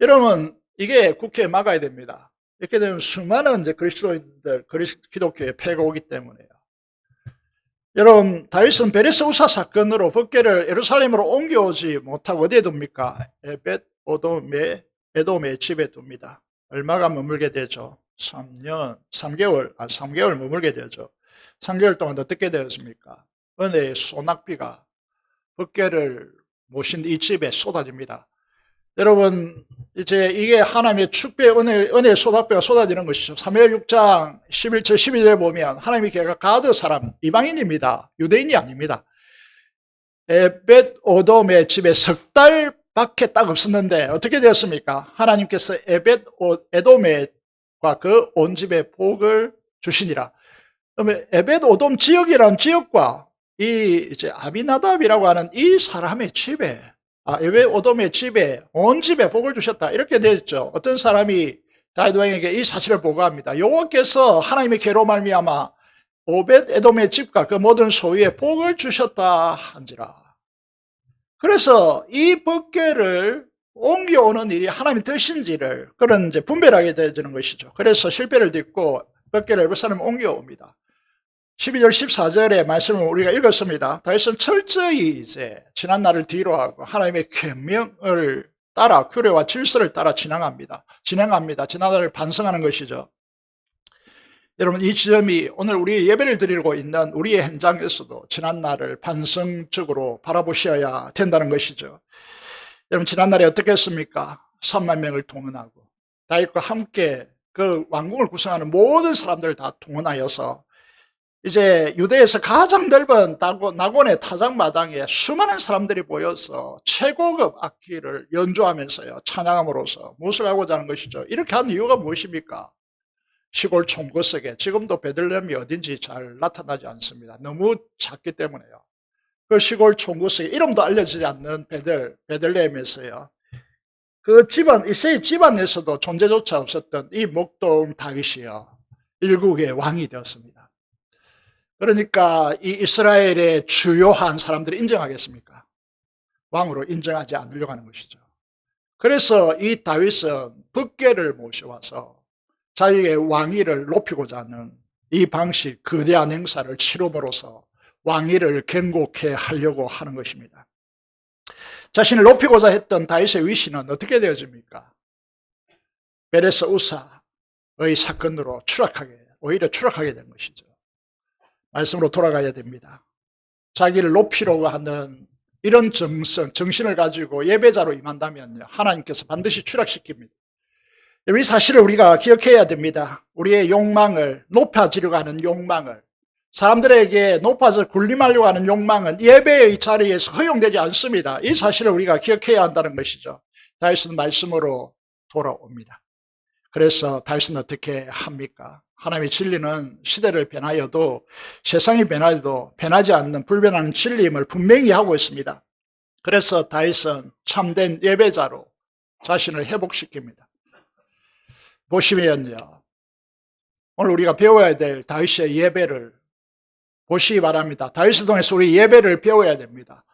여러분, 이게 국회에 막아야 됩니다. 이렇게 되면 수많은 이제 그리스도인들, 기독교의 폐가 오기 때문에요. 여러분, 다윗은 베레스 우사 사건으로 법궤를 예루살렘으로 옮겨오지 못하고 어디에 둡니까? 에돔의 집에 둡니다. 얼마가 머물게 되죠? 3개월 머물게 되죠. 3개월 동안 어떻게 되었습니까? 은혜의 소낙비가 법궤를 모신 이 집에 쏟아집니다. 여러분, 이제 이게 하나님의 축배 은혜의 소낙비가 쏟아지는 것이죠. 사무엘 6장 11절 12절에 보면 하나님의 계가 가드 사람, 이방인입니다. 유대인이 아닙니다. 에벳 오돔의 집에 석 달밖에 딱 없었는데 어떻게 되었습니까? 하나님께서 에벳 에돔과 그 온 집에 복을 주시니라. 그러면 에벳 오돔 지역이라는 지역과 이 이제 아비나답이라고 하는 이 사람의 집에 에벳 오돔의 집에 온 집에 복을 주셨다 이렇게 되었죠. 어떤 사람이 다윗 왕에게 이 사실을 보고합니다. 여호와께서 하나님의 계로 말미암아 오벳 에돔의 집과 그 모든 소유에 복을 주셨다 한지라. 그래서 이 법궤를 옮겨오는 일이 하나님의 뜻인지를 그런 이제 분별하게 되어지는 것이죠. 그래서 실패를 딛고 법궤를 예루살렘에 옮겨옵니다. 12절 14절의 말씀을 우리가 읽었습니다. 다윗은 철저히 이제 지난 날을 뒤로하고 하나님의 계명을 따라 규례와 질서를 따라 진행합니다. 지난 날을 반성하는 것이죠. 여러분, 이 지점이 오늘 우리 예배를 드리고 있는 우리의 현장에서도 지난 날을 반성적으로 바라보셔야 된다는 것이죠. 여러분, 지난 날에 어떻게 했습니까? 3만 명을 동원하고 다윗과 함께 그 왕궁을 구성하는 모든 사람들을 다 동원하여서 이제 유대에서 가장 넓은 낙원의 타작마당에 수많은 사람들이 모여서 최고급 악기를 연주하면서요, 찬양함으로써 무엇을 하고자 하는 것이죠. 이렇게 한 이유가 무엇입니까? 시골 총구석에 지금도 베들레헴이 어딘지 잘 나타나지 않습니다. 너무 작기 때문에요. 그 시골 총구석에 이름도 알려지지 않는 베들레헴에서요, 그 집안, 이세의 집안에서도 존재조차 없었던 이 목동 다윗이요, 일국의 왕이 되었습니다. 그러니까 이 이스라엘의 주요한 사람들이 인정하겠습니까? 왕으로 인정하지 않으려고 하는 것이죠. 그래서 이 다윗은 법궤를 모셔와서 자기의 왕위를 높이고자 하는 이 방식, 거대한 행사를 치름으로써 왕위를 견고케 하려고 하는 것입니다. 자신을 높이고자 했던 다윗의 위신은 어떻게 되어집니까? 베레스 우사의 사건으로 오히려 추락하게 된 것이죠. 말씀으로 돌아가야 됩니다. 자기를 높이려고 하는 이런 정신을 가지고 예배자로 임한다면요, 하나님께서 반드시 추락시킵니다. 이 사실을 우리가 기억해야 됩니다. 우리의 욕망을, 높아지려고 하는 욕망을, 사람들에게 높아져 군림하려고 하는 욕망은 예배의 자리에서 허용되지 않습니다. 이 사실을 우리가 기억해야 한다는 것이죠. 다윗은 말씀으로 돌아옵니다. 그래서 다윗은 어떻게 합니까? 하나님의 진리는 시대를 변하여도, 세상이 변하여도 변하지 않는 불변하는 진리임을 분명히 하고 있습니다. 그래서 다윗은 참된 예배자로 자신을 회복시킵니다. 보시면요, 오늘 우리가 배워야 될 다윗의 예배를 보시기 바랍니다. 다윗을 통해서 우리 예배를 배워야 됩니다.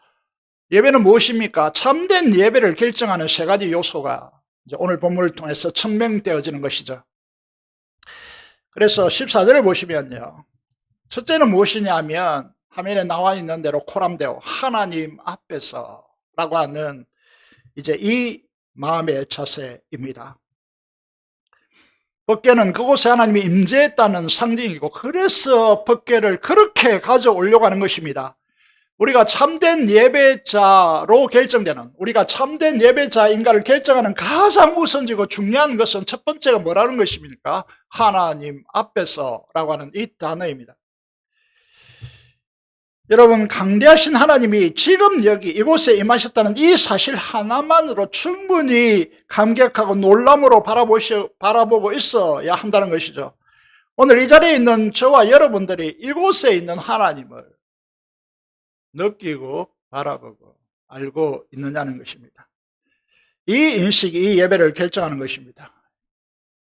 예배는 무엇입니까? 참된 예배를 결정하는 세 가지 요소가 이제 오늘 본문을 통해서 천명되어지는 것이죠. 그래서 14절을 보시면요, 첫째는 무엇이냐면 화면에 나와 있는 대로 코람데오, 하나님 앞에서 라고 하는 이제 이 마음의 자세입니다. 법궤는 그곳에 하나님이 임재했다는 상징이고, 그래서 법궤를 그렇게 가져오려고 하는 것입니다. 우리가 참된 예배자로 결정되는, 우리가 참된 예배자인가를 결정하는 가장 우선지고 중요한 것은 첫 번째가 뭐라는 것입니까? 하나님 앞에서라고 하는 이 단어입니다. 여러분, 강대하신 하나님이 지금 여기 이곳에 임하셨다는 이 사실 하나만으로 충분히 감격하고 놀람으로 바라보고 있어야 한다는 것이죠. 오늘 이 자리에 있는 저와 여러분들이 이곳에 있는 하나님을 느끼고 바라보고 알고 있느냐는 것입니다. 이 인식이 이 예배를 결정하는 것입니다.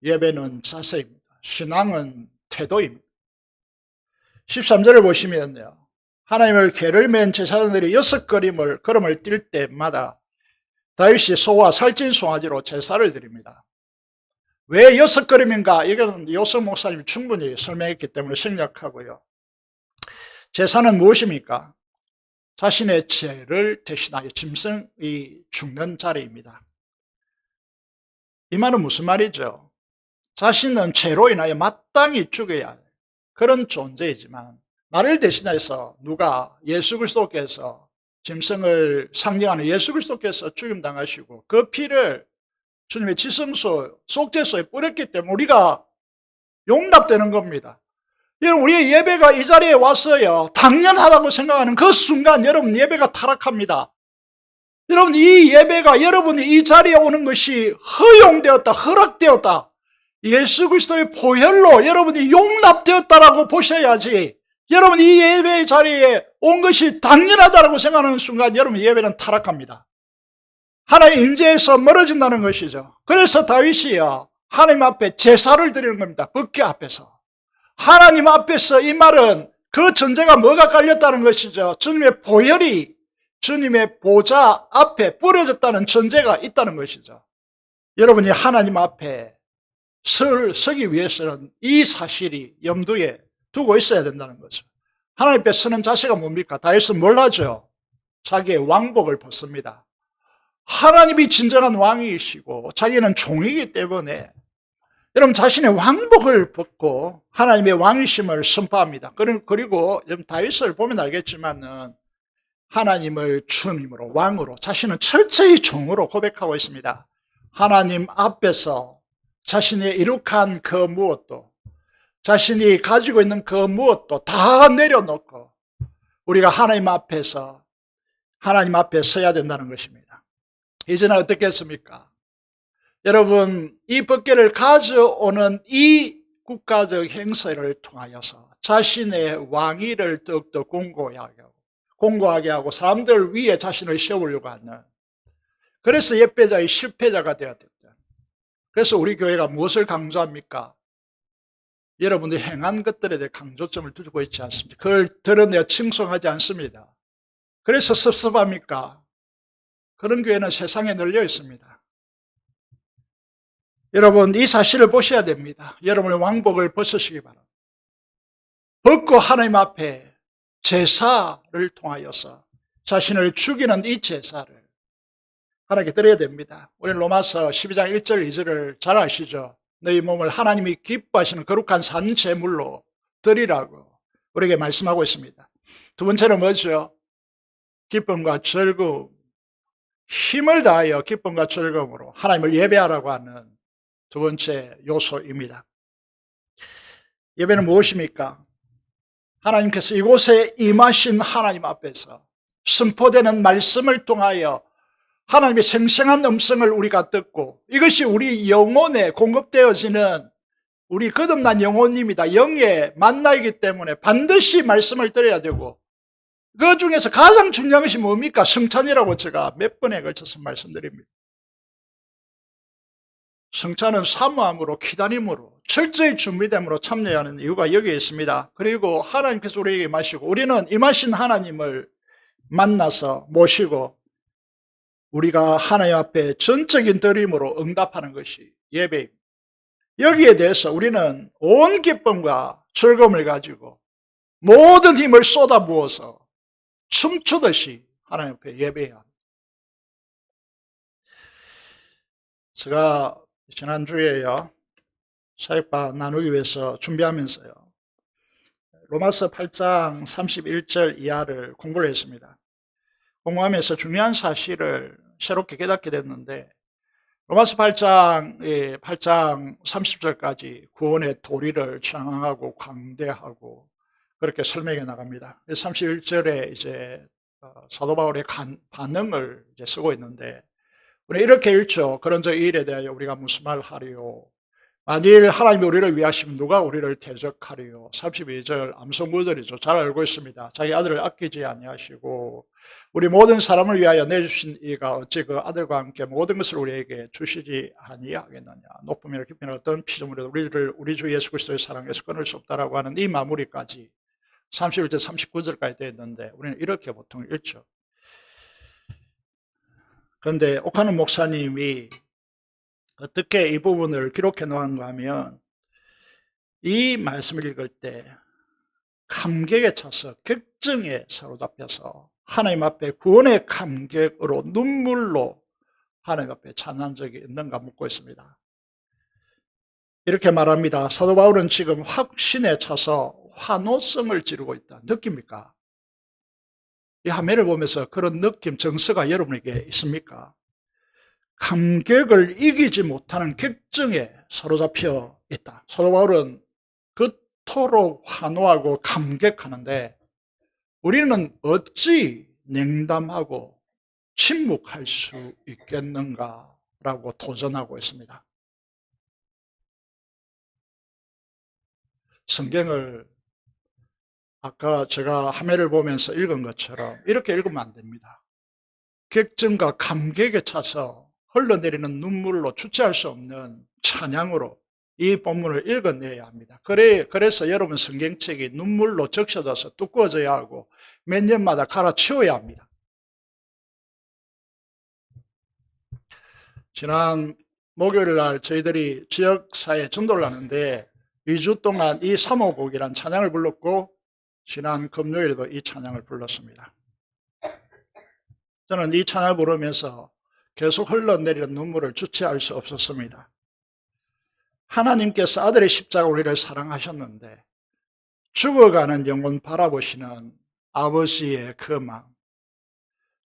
예배는 자세입니다. 신앙은 태도입니다. 13절을 보시면요, 하나님을 궤를 맨 제사장들이 6걸음을 뛸 때마다 다윗이 소와 살찐 송아지로 제사를 드립니다. 왜 6걸음인가? 이건 요셉 목사님이 충분히 설명했기 때문에 생략하고요. 제사는 무엇입니까? 자신의 죄를 대신하여 짐승이 죽는 자리입니다. 이 말은 무슨 말이죠? 자신은 죄로 인하여 마땅히 죽어야 할 그런 존재이지만, 나를 대신해서 누가 예수 그리스도께서, 짐승을 상징하는 예수 그리스도께서 죽임당하시고 그 피를 주님의 지성소, 속죄소에 뿌렸기 때문에 우리가 용납되는 겁니다. 여러분, 우리의 예배가 이 자리에 왔어요, 당연하다고 생각하는 그 순간 여러분 예배가 타락합니다. 여러분, 이 예배가, 여러분이 이 자리에 오는 것이 허용되었다, 허락되었다, 예수 그리스도의 보혈로 여러분이 용납되었다라고 보셔야지, 여러분 이 예배의 자리에 온 것이 당연하다고 생각하는 순간 여러분 예배는 타락합니다. 하나님의 임재에서 멀어진다는 것이죠. 그래서 다윗이요, 하나님 앞에 제사를 드리는 겁니다. 법궤 앞에서. 하나님 앞에서, 이 말은 그 전제가 뭐가 깔렸다는 것이죠. 주님의 보혈이 주님의 보좌 앞에 뿌려졌다는 전제가 있다는 것이죠. 여러분이 하나님 앞에 서기 위해서는 이 사실이 염두에 두고 있어야 된다는 거죠. 하나님 앞에 서는 자세가 뭡니까? 다윗은 뭘 하죠? 자기의 왕복을 벗습니다. 하나님이 진정한 왕이시고 자기는 종이기 때문에 여러분 자신의 왕복을 벗고 하나님의 왕이심을 선포합니다. 그리고 여러분 다윗을 보면 알겠지만은 하나님을 주님으로, 왕으로, 자신은 철저히 종으로 고백하고 있습니다. 하나님 앞에서 자신이 이룩한 그 무엇도, 자신이 가지고 있는 그 무엇도 다 내려놓고 우리가 하나님 앞에 서야 된다는 것입니다. 이제는 어떻게 했습니까? 여러분, 이 법궤를 가져오는 이 국가적 행사를 통하여서 자신의 왕위를 더욱더 공고하게 하고 사람들 위에 자신을 세우려고 하는, 그래서 예배자의 실패자가 되었다. 그래서 우리 교회가 무엇을 강조합니까? 여러분들이 행한 것들에 대해 강조점을 두고 있지 않습니다. 그걸 드러내어 칭송하지 않습니다. 그래서 섭섭합니까? 그런 교회는 세상에 널려 있습니다. 여러분, 이 사실을 보셔야 됩니다. 여러분의 왕복을 벗으시기 바랍니다. 벗고 하나님 앞에 제사를 통하여서 자신을 죽이는 이 제사를 하나님께 드려야 됩니다. 우리는 로마서 12장 1절 2절을 잘 아시죠? 너희 몸을 하나님이 기뻐하시는 거룩한 산제물로 드리라고 우리에게 말씀하고 있습니다. 두 번째는 뭐죠? 기쁨과 즐거움, 힘을 다하여 기쁨과 즐거움으로 하나님을 예배하라고 하는 두 번째 요소입니다. 예배는 무엇입니까? 하나님께서 이곳에 임하신 하나님 앞에서 선포되는 말씀을 통하여 하나님의 생생한 음성을 우리가 듣고, 이것이 우리 영혼에 공급되어지는 우리 거듭난 영혼입니다. 영의 만나이기 때문에 반드시 말씀을 들어야 되고, 그 중에서 가장 중요한 것이 뭡니까? 성찬이라고 제가 몇 번에 걸쳐서 말씀드립니다. 성찬은 사모함으로, 기다림으로, 철저히 준비됨으로 참여하는 이유가 여기에 있습니다. 그리고 하나님께서 우리에게 임하시고, 우리는 임하신 하나님을 만나서 모시고 우리가 하나님 앞에 전적인 드림으로 응답하는 것이 예배입니다. 여기에 대해서 우리는 온 기쁨과 즐거움을 가지고 모든 힘을 쏟아부어서 춤추듯이 하나님 앞에 예배해야 합니다. 제가 지난주에요, 사역과 나누기 위해서 준비하면서요, 로마서 8장 31절 이하를 공부를 했습니다. 공부하면서 중요한 사실을 새롭게 깨닫게 됐는데, 로마서 8장 30절까지 구원의 도리를 장황하고 광대하고 그렇게 설명해 나갑니다. 31절에 이제 사도 바울의 반응을 이제 쓰고 있는데, 우리 이렇게 읽죠. 그런저 이 일에 대하여 우리가 무슨 말 하리요? 만일 하나님이 우리를 위하시면 누가 우리를 대적하리요? 32절 암송구절이죠. 잘 알고 있습니다. 자기 아들을 아끼지 아니하시고 우리 모든 사람을 위하여 내주신 이가 어찌 그 아들과 함께 모든 것을 우리에게 주시지 아니하겠느냐? 높음이나 깊이나 어떤 피조물에도 우리를 우리 주 예수 그리스도의 사랑에서 끊을 수 없다라고 하는 이 마무리까지 31절 39절까지 되어 있는데, 우리는 이렇게 보통 읽죠. 그런데 옥하는 목사님이 어떻게 이 부분을 기록해 놓았는가 하면, 이 말씀을 읽을 때 감격에 차서 격정에 사로잡혀서 하나님 앞에 구원의 감격으로 눈물로 하나님 앞에 찬양한 적이 있는가 묻고 있습니다. 이렇게 말합니다. 사도 바울은 지금 확신에 차서 환호성을 지르고 있다. 느낍니까? 이 화면을 보면서 그런 느낌, 정서가 여러분에게 있습니까? 감격을 이기지 못하는 격정에 사로잡혀 있다. 사도 바울은 그토록 환호하고 감격하는데 우리는 어찌 냉담하고 침묵할 수 있겠는가라고 도전하고 있습니다. 성경을 아까 제가 화면을 보면서 읽은 것처럼 이렇게 읽으면 안 됩니다. 격정과 감격에 차서 흘러내리는 눈물로 주체할 수 없는 찬양으로 이 본문을 읽어내야 합니다. 그래서 여러분 성경책이 눈물로 적셔져서 두꺼워져야 하고 몇 년마다 갈아치워야 합니다. 지난 목요일 날 저희들이 지역사회에 전도를 하는데 2주 동안 이 사모곡이란 찬양을 불렀고, 지난 금요일에도 이 찬양을 불렀습니다. 저는 이 찬양을 부르면서 계속 흘러내리는 눈물을 주체할 수 없었습니다. 하나님께서 아들의 십자가 우리를 사랑하셨는데 죽어가는 영혼 바라보시는 아버지의 그 마음,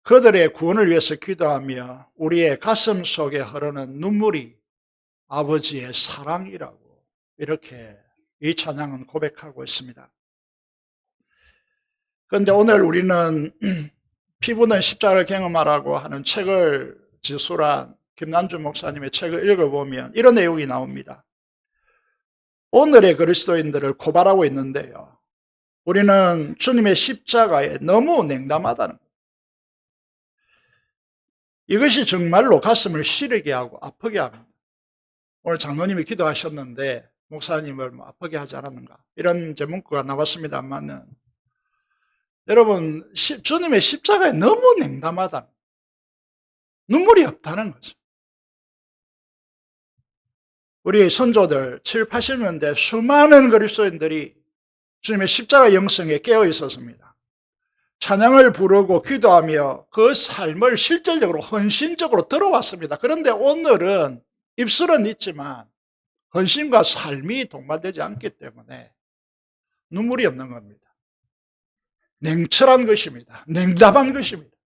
그들의 구원을 위해서 기도하며 우리의 가슴 속에 흐르는 눈물이 아버지의 사랑이라고, 이렇게 이 찬양은 고백하고 있습니다. 그런데 오늘 우리는 피부는 십자가를 경험하라고 하는 책을 지술한 김난주 목사님의 책을 읽어보면 이런 내용이 나옵니다. 오늘의 그리스도인들을 고발하고 있는데요, 우리는 주님의 십자가에 너무 냉담하다는 거예요. 이것이 정말로 가슴을 시리게 하고 아프게 합니다. 오늘 장로님이 기도하셨는데 목사님을 뭐 아프게 하지 않았는가? 이런 이제 문구가 나왔습니다만은, 여러분, 주님의 십자가에 너무 냉담하다. 눈물이 없다는 거죠. 우리 선조들 7, 80년대 수많은 그리스도인들이 주님의 십자가 영성에 깨어 있었습니다. 찬양을 부르고 기도하며 그 삶을 실질적으로 헌신적으로 들어왔습니다. 그런데 오늘은 입술은 있지만 헌신과 삶이 동반되지 않기 때문에 눈물이 없는 겁니다. 냉철한 것입니다. 냉담한 것입니다.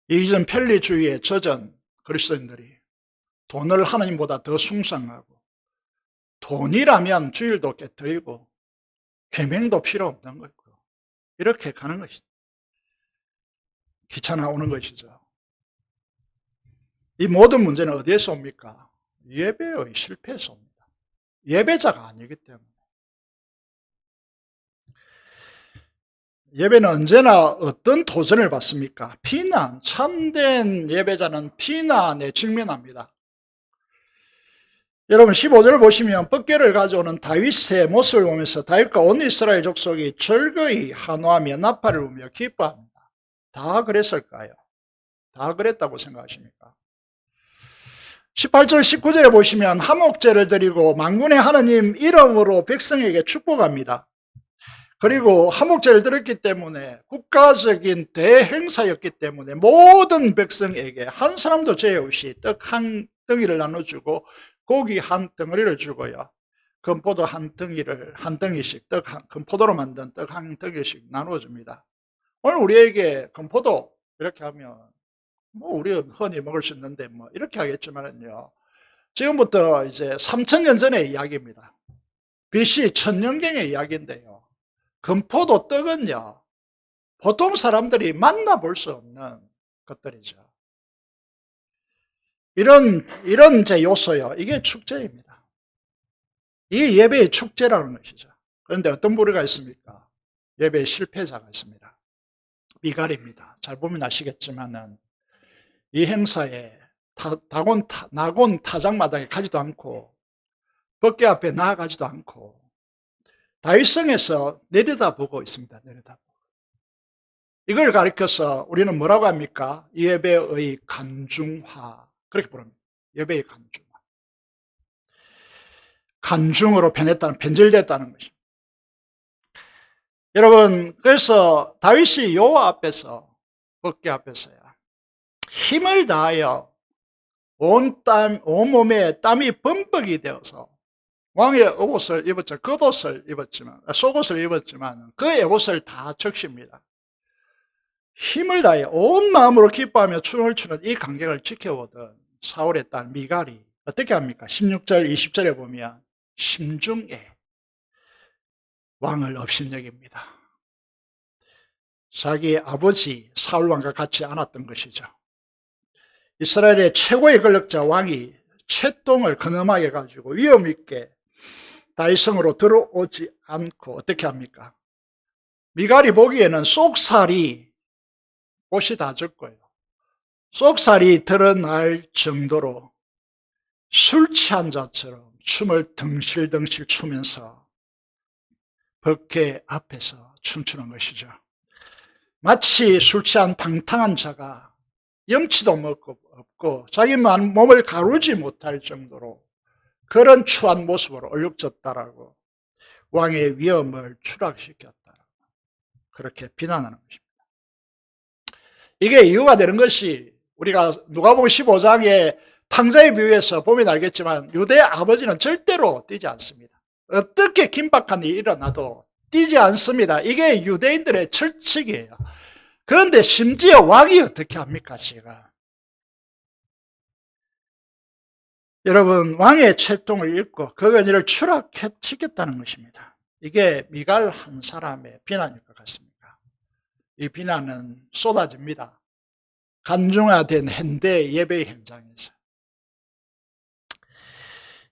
이전 편리주의에 젖은 그리스도인들이 돈을 하나님보다 더 숭상하고, 돈이라면 주일도 깨뜨리고 계명도 필요 없는 거고, 이렇게 가는 것이죠. 귀찮아 오는 것이죠. 이 모든 문제는 어디에서 옵니까? 예배의 실패에서 옵니다. 예배자가 아니기 때문에. 예배는 언제나 어떤 도전을 받습니까? 비난. 참된 예배자는 비난에 직면합니다. 여러분 15절을 보시면 법궤를 가져오는 다윗의 모습을 보면서 다윗과 온 이스라엘 족속이 즐거이 환호하며 나팔을 불며 기뻐합니다. 다 그랬을까요? 다 그랬다고 생각하십니까? 18절 19절에 보시면 화목제를 드리고 만군의 하나님 이름으로 백성에게 축복합니다. 그리고 화목제를 드렸기 때문에 국가적인 대행사였기 때문에 모든 백성에게 한 사람도 제외 없이 떡 한 덩이를 나눠주고 고기 한 덩어리를 주고요. 건포도 한 덩이씩 건포도로 만든 떡 한 덩이씩 나눠줍니다. 오늘 우리에게 건포도 이렇게 하면 뭐 우리가 흔히 먹을 수 있는데 뭐 이렇게 하겠지만요. 지금부터 이제 3000년 전의 이야기입니다. BC 천년경의 이야기인데요. 건포도 떡은요, 보통 사람들이 만나볼 수 없는 것들이죠. 이런 제 요소요. 이게 축제입니다. 이 예배의 축제라는 것이죠. 그런데 어떤 부류가 있습니까? 예배의 실패자가 있습니다. 미갈입니다. 잘 보면 아시겠지만은 이 행사에 낙원 타작마당에 가지도 않고 법궤 앞에 나아가지도 않고 다윗성에서 내려다보고 있습니다. 내려다보고. 이걸 가리켜서 우리는 뭐라고 합니까? 예배의 간중화. 그렇게 부릅니다. 예배의 간중화. 간중으로 변질됐다는 것입니다. 여러분, 그래서 다윗이 여호와 앞에서, 법궤 앞에서야 힘을 다하여 온 몸에 땀이 범벅이 되어서 왕의 옷을 입었죠. 겉옷을 입었지만, 속옷을 입었지만 그 옷을 다 적십니다. 힘을 다해 온 마음으로 기뻐하며 춤을 추는 이 광경을 지켜보던 사울의 딸 미갈이 어떻게 합니까? 16절, 20절에 보면 심중에 왕을 업신여깁니다. 자기 아버지 사울왕과 같이 안았던 것이죠. 이스라엘의 최고의 권력자 왕이 채동을 근엄하게 가지고 위험 있게 다윗성으로 들어오지 않고 어떻게 합니까? 미갈이 보기에는 쏙살이 옷이 다 젖고요. 쏙살이 드러날 정도로 술 취한 자처럼 춤을 덩실덩실 추면서 법궤 앞에서 춤추는 것이죠. 마치 술 취한 방탕한 자가 염치도 없고 자기 몸을 가루지 못할 정도로 그런 추한 모습으로 얼룩졌다라고 왕의 위엄을 추락시켰다라고 그렇게 비난하는 것입니다. 이게 이유가 되는 것이 우리가 누가복음 15장의 탕자의 비유에서 보면 알겠지만 유대의 아버지는 절대로 뛰지 않습니다. 어떻게 긴박한 일이 일어나도 뛰지 않습니다. 이게 유대인들의 철칙이에요. 그런데 심지어 왕이 어떻게 합니까? 제가 여러분 왕의 채통을 읽고 그 은혜를 추락시켰다는 것입니다. 이게 미갈 한 사람의 비난일 것 같습니다. 이 비난은 쏟아집니다. 간중화된 현대 예배 현장에서.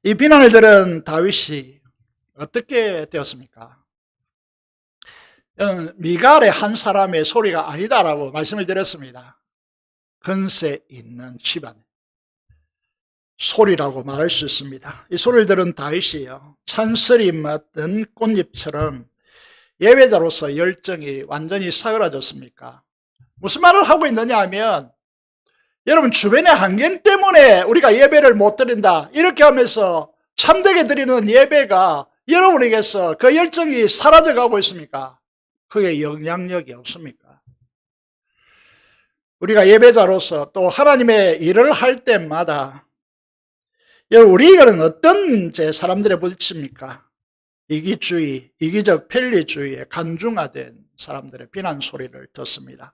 이 비난을 들은 다윗이 어떻게 되었습니까? 미갈의 한 사람의 소리가 아니다라고 말씀을 드렸습니다. 근세 있는 집안. 소리라고 말할 수 있습니다. 이 소리를 들은 다윗이요, 찬슬이 맞던 꽃잎처럼 예배자로서 열정이 완전히 사그라졌습니까? 무슨 말을 하고 있느냐 하면, 여러분 주변의 환경 때문에 우리가 예배를 못 드린다 이렇게 하면서 참되게 드리는 예배가 여러분에게서 그 열정이 사라져가고 있습니까? 그게 영향력이 없습니까? 우리가 예배자로서 또 하나님의 일을 할 때마다 우리는 어떤 사람들에 부딪힙니까? 이기주의, 이기적 편리주의에 간중화된 사람들의 비난 소리를 듣습니다.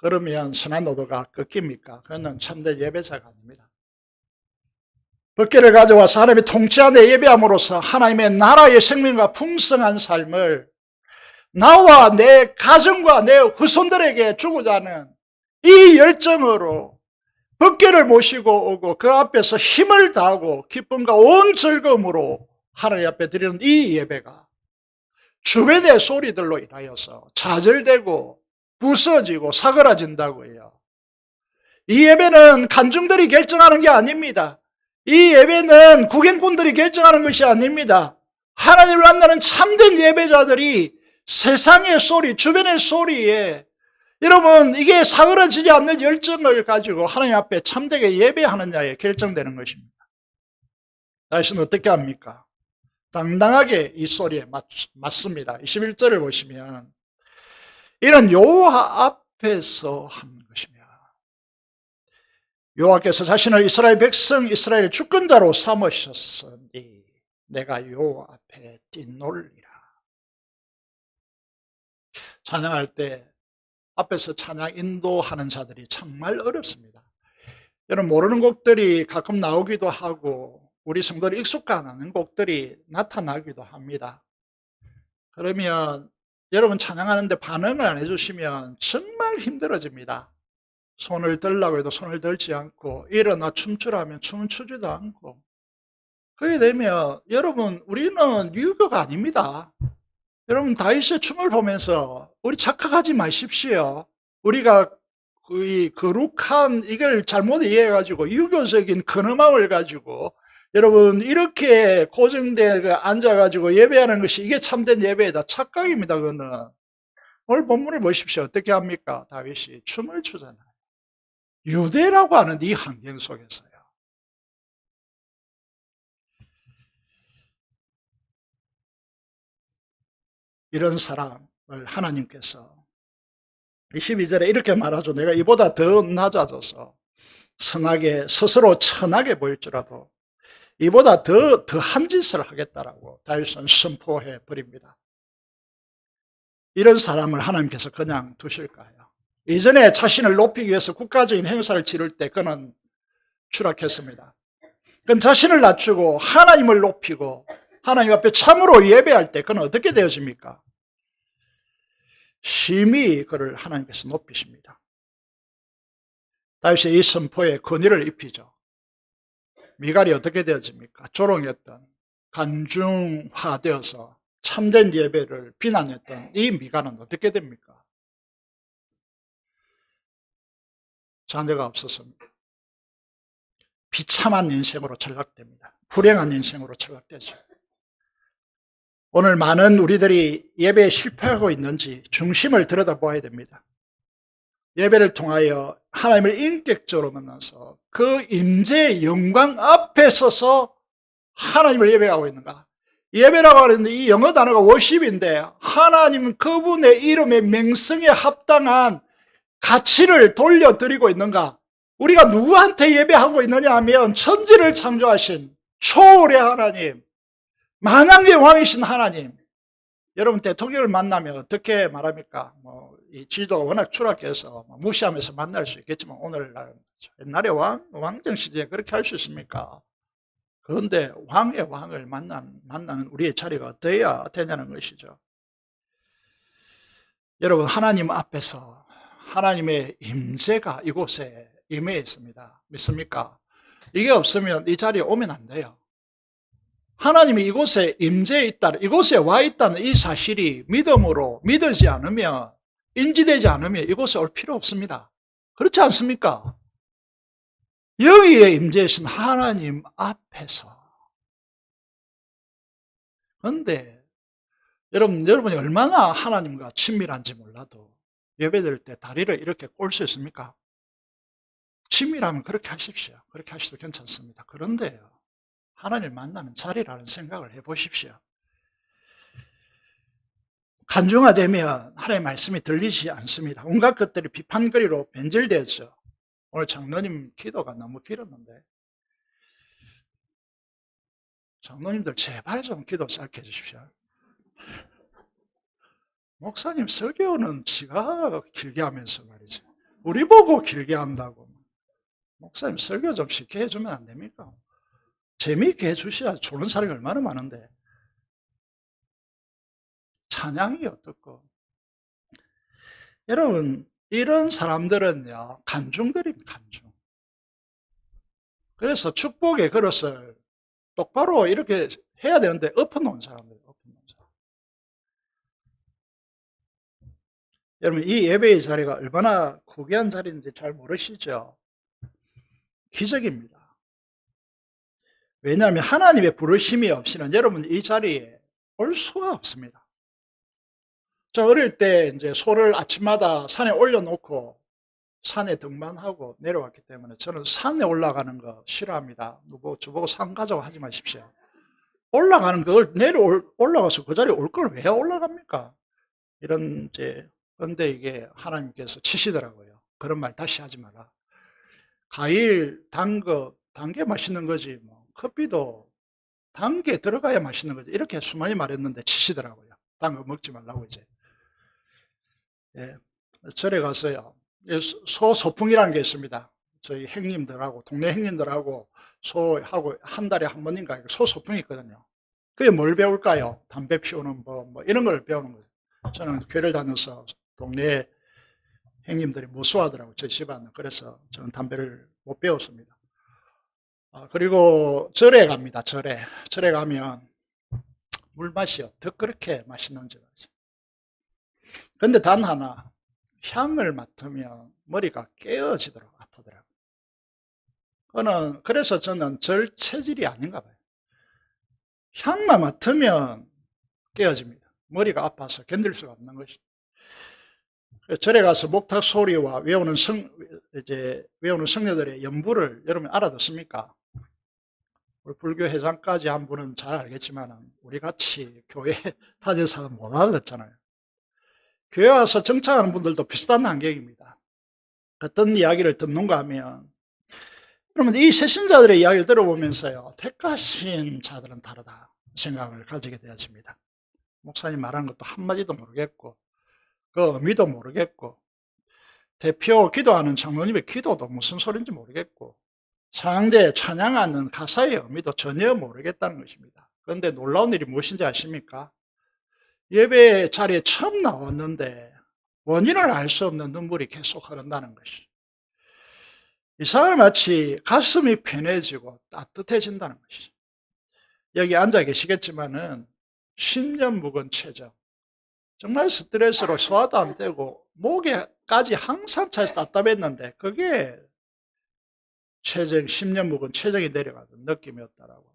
그러면 선한 의도가 꺾입니까? 그는 참된 예배자가 아닙니다. 법궤를 가져와서 하나님의 통치 안에 예배함으로써 하나님의 나라의 생명과 풍성한 삶을 나와 내 가정과 내 후손들에게 주고자 하는 이 열정으로 법궤를 모시고 오고 그 앞에서 힘을 다하고 기쁨과 온 즐거움으로 하나님 앞에 드리는 이 예배가 주변의 소리들로 인하여서 좌절되고 부서지고 사그라진다고 해요. 이 예배는 간중들이 결정하는 게 아닙니다. 이 예배는 국행꾼들이 결정하는 것이 아닙니다. 하나님을 만나는 참된 예배자들이 세상의 소리, 주변의 소리에 여러분 이게 사그라지지 않는 열정을 가지고 하나님 앞에 참되게 예배하느냐에 결정되는 것입니다. 다윗은 어떻게 합니까? 당당하게 이 소리에 맞습니다. 21절을 보시면 이는 여호와 앞에서 하는 것이며 여호와께서 자신을 이스라엘 백성 이스라엘 주권자로 삼으셨으니 내가 여호와 앞에 뛴놀리라. 찬양할 때 앞에서 찬양 인도하는 자들이 정말 어렵습니다. 여러분 모르는 곡들이 가끔 나오기도 하고 우리 성도들이 익숙한 않은 곡들이 나타나기도 합니다. 그러면 여러분 찬양하는데 반응을 안 해주시면 정말 힘들어집니다. 손을 들라고 해도 손을 들지 않고 일어나 춤추라 하면 춤을 추지도 않고 그렇게 되면 여러분 우리는 유교가 아닙니다. 여러분 다윗의 춤을 보면서 우리 착각하지 마십시오. 우리가 이 거룩한 이걸 잘못 이해해가지고 유교적인 근엄함을 가지고 여러분 이렇게 고정돼 앉아가지고 예배하는 것이 이게 참된 예배이다. 착각입니다. 그거는. 오늘 본문을 보십시오. 어떻게 합니까? 다윗이 춤을 추잖아요. 유대라고 하는 이 환경 속에서요. 이런 사람을 하나님께서 22절에 이렇게 말하죠. 내가 이보다 더 낮아져서 선하게 스스로 천하게 보일지라도 이보다 더한 짓을 하겠다라고 다윗은 선포해 버립니다. 이런 사람을 하나님께서 그냥 두실까요? 이전에 자신을 높이기 위해서 국가적인 행사를 치를 때 그는 추락했습니다. 그는 자신을 낮추고 하나님을 높이고 하나님 앞에 참으로 예배할 때 그는 어떻게 되어집니까? 심히 그를 하나님께서 높이십니다. 다윗의 이 선포에 권위를 입히죠. 미갈이 어떻게 되어집니까? 조롱했던 간중화되어서 참된 예배를 비난했던 이 미갈은 어떻게 됩니까? 자녀가 없었습니다. 비참한 인생으로 전락됩니다. 불행한 인생으로 전락되죠. 오늘 많은 우리들이 예배에 실패하고 있는지 중심을 들여다봐야 됩니다. 예배를 통하여 하나님을 인격적으로 만나서 그 임재의 영광 앞에 서서 하나님을 예배하고 있는가? 예배라고 하는데 이 영어 단어가 worship인데 하나님 그분의 이름의 명성에 합당한 가치를 돌려드리고 있는가? 우리가 누구한테 예배하고 있느냐 하면 천지를 창조하신 초월의 하나님, 만왕의 왕이신 하나님. 여러분 대통령을 만나면 어떻게 말합니까? 이 지도가 워낙 추락해서 무시하면서 만날 수 있겠지만 오늘날 옛날에 왕정 시대에 그렇게 할 수 있습니까? 그런데 왕의 왕을 만나는 우리의 자리가 어떠해야 되냐는 것이죠. 여러분 하나님 앞에서 하나님의 임재가 이곳에 임해 있습니다. 믿습니까? 이게 없으면 이 자리에 오면 안 돼요. 하나님이 이곳에 임재해 있다, 이곳에 와 있다는 이 사실이 믿음으로 믿어지지 않으면, 인지되지 않으면 이곳에 올 필요 없습니다. 그렇지 않습니까? 여기에 임재하신 하나님 앞에서. 그런데 여러분이 얼마나 하나님과 친밀한지 몰라도 예배드릴 때 다리를 이렇게 꼴 수 있습니까? 친밀하면 그렇게 하십시오. 그렇게 하셔도 괜찮습니다. 그런데요, 하나님을 만나는 자리라는 생각을 해보십시오. 간중화되면 하나님의 말씀이 들리지 않습니다. 온갖 것들이 비판거리로 변질되었죠. 오늘 장로님 기도가 너무 길었는데, 장로님들 제발 좀 기도 짧게 해주십시오. 목사님 설교는 지가 길게 하면서 말이죠. 우리 보고 길게 한다고. 목사님 설교 좀 쉽게 해주면 안 됩니까? 재미있게 해주셔야 좋은 사람이 얼마나 많은데. 찬양이 어떻고. 여러분, 이런 사람들은요, 간중들입니다, 간중. 그래서 축복의 그릇을 똑바로 이렇게 해야 되는데, 엎어놓은 사람들, 엎어놓은 사람. 여러분, 이 예배의 자리가 얼마나 고귀한 자리인지 잘 모르시죠? 기적입니다. 왜냐하면 하나님의 부르심이 없이는 여러분 이 자리에 올 수가 없습니다. 저 어릴 때 이제 소를 아침마다 산에 올려놓고 산에 등반하고 내려왔기 때문에 저는 산에 올라가는 거 싫어합니다. 저보고 산 가자고 하지 마십시오. 올라가는 걸 올라가서 그 자리에 올 걸 왜 올라갑니까? 이런 그런데 이게 하나님께서 치시더라고요. 그런 말 다시 하지 마라. 과일, 단 게 맛있는 거지. 뭐 커피도 단 게 들어가야 맛있는 거지. 이렇게 수많이 말했는데 치시더라고요. 단 거 먹지 말라고 이제. 예. 절에 가서요. 소소풍이라는 게 있습니다. 저희 형님들하고 동네 형님들하고 소하고 한 달에 한 번인가 소소풍이 있거든요. 그게 뭘 배울까요? 담배 피우는 뭐 이런 걸 배우는 거예요. 저는 교회를 다녀서 동네 형님들이 무수하더라고요. 저희 집안은. 그래서 저는 담배를 못 배웠습니다. 그리고 절에 갑니다. 절에 가면 물맛이 어떻게 그렇게 맛있는지 말이죠. 근데 단 하나, 향을 맡으면 머리가 깨어지도록 아프더라고요. 그래서 저는 절 체질이 아닌가 봐요. 향만 맡으면 깨어집니다. 머리가 아파서 견딜 수가 없는 것이죠. 절에 가서 목탁 소리와 외우는 성녀들의 연부를 여러분 알아듣습니까? 우리 불교 회장까지 한 분은 잘 알겠지만 우리 같이 교회 다닌 사람은 못 알아듣잖아요. 교회 와서 정착하는 분들도 비슷한 환경입니다. 어떤 이야기를 듣는가 하면 그러면 이 새신자들의 이야기를 들어보면서요, 택하신 자들은 다르다 생각을 가지게 되었습니다. 목사님 말하는 것도 한마디도 모르겠고 그 의미도 모르겠고 대표 기도하는 장로님의 기도도 무슨 소리인지 모르겠고 상대 찬양하는 가사의 의미도 전혀 모르겠다는 것입니다. 그런데 놀라운 일이 무엇인지 아십니까? 예배 자리에 처음 나왔는데 원인을 알 수 없는 눈물이 계속 흐른다는 것이. 이상을 마치 가슴이 편해지고 따뜻해진다는 것이죠. 여기 앉아 계시겠지만은 10년 묵은 체정, 정말 스트레스로 소화도 안 되고 목에까지 항상 차에서 답답했는데 그게 10년 묵은 체정이 내려가는 느낌이었다라고.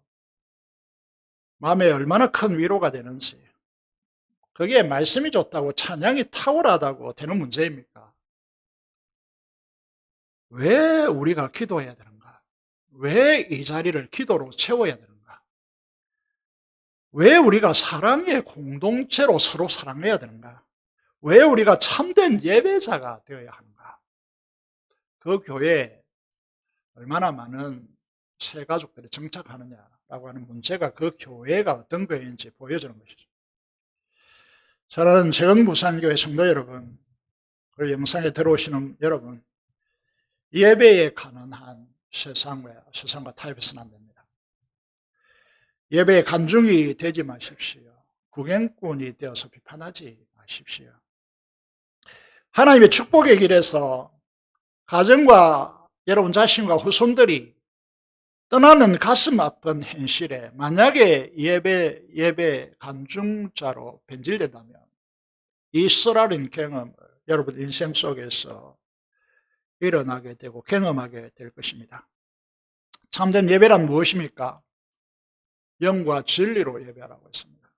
마음에 얼마나 큰 위로가 되는지. 그게 말씀이 좋다고 찬양이 탁월하다고 되는 문제입니까? 왜 우리가 기도해야 되는가? 왜 이 자리를 기도로 채워야 되는가? 왜 우리가 사랑의 공동체로 서로 사랑해야 되는가? 왜 우리가 참된 예배자가 되어야 하는가? 그 교회에 얼마나 많은 새 가족들이 정착하느냐라고 하는 문제가 그 교회가 어떤 교회인지 보여주는 것이죠. 사랑하는 재흥부산교회 성도 여러분, 그리고 영상에 들어오시는 여러분, 예배에 가난한 세상과 타협해서는 안 됩니다. 예배에 간중이 되지 마십시오. 구경꾼이 되어서 비판하지 마십시오. 하나님의 축복의 길에서 가정과 여러분 자신과 후손들이 떠나는 가슴 아픈 현실에 만약에 예배 간중자로 변질된다면 이 쓰라린 경험을 여러분 인생 속에서 일어나게 되고 경험하게 될 것입니다. 참된 예배란 무엇입니까? 영과 진리로 예배하라고 했습니다.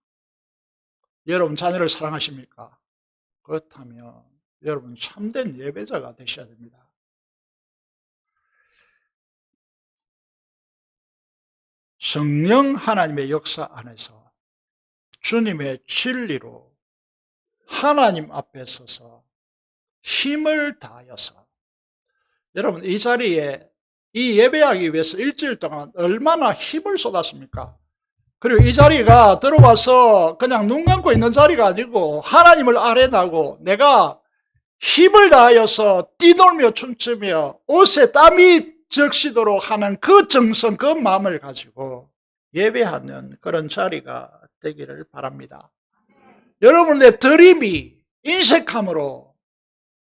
여러분 자녀를 사랑하십니까? 그렇다면 여러분 참된 예배자가 되셔야 됩니다. 성령 하나님의 역사 안에서 주님의 진리로 하나님 앞에 서서 힘을 다하여서, 여러분 이 자리에 이 예배하기 위해서 일주일 동안 얼마나 힘을 쏟았습니까? 그리고 이 자리가 들어와서 그냥 눈 감고 있는 자리가 아니고 하나님을 아뢰나고 내가 힘을 다하여서 뛰놀며 춤추며 옷에 땀이 적시도록 하는 그 정성, 그 마음을 가지고 예배하는 그런 자리가 되기를 바랍니다. 여러분의 드림이 인색함으로,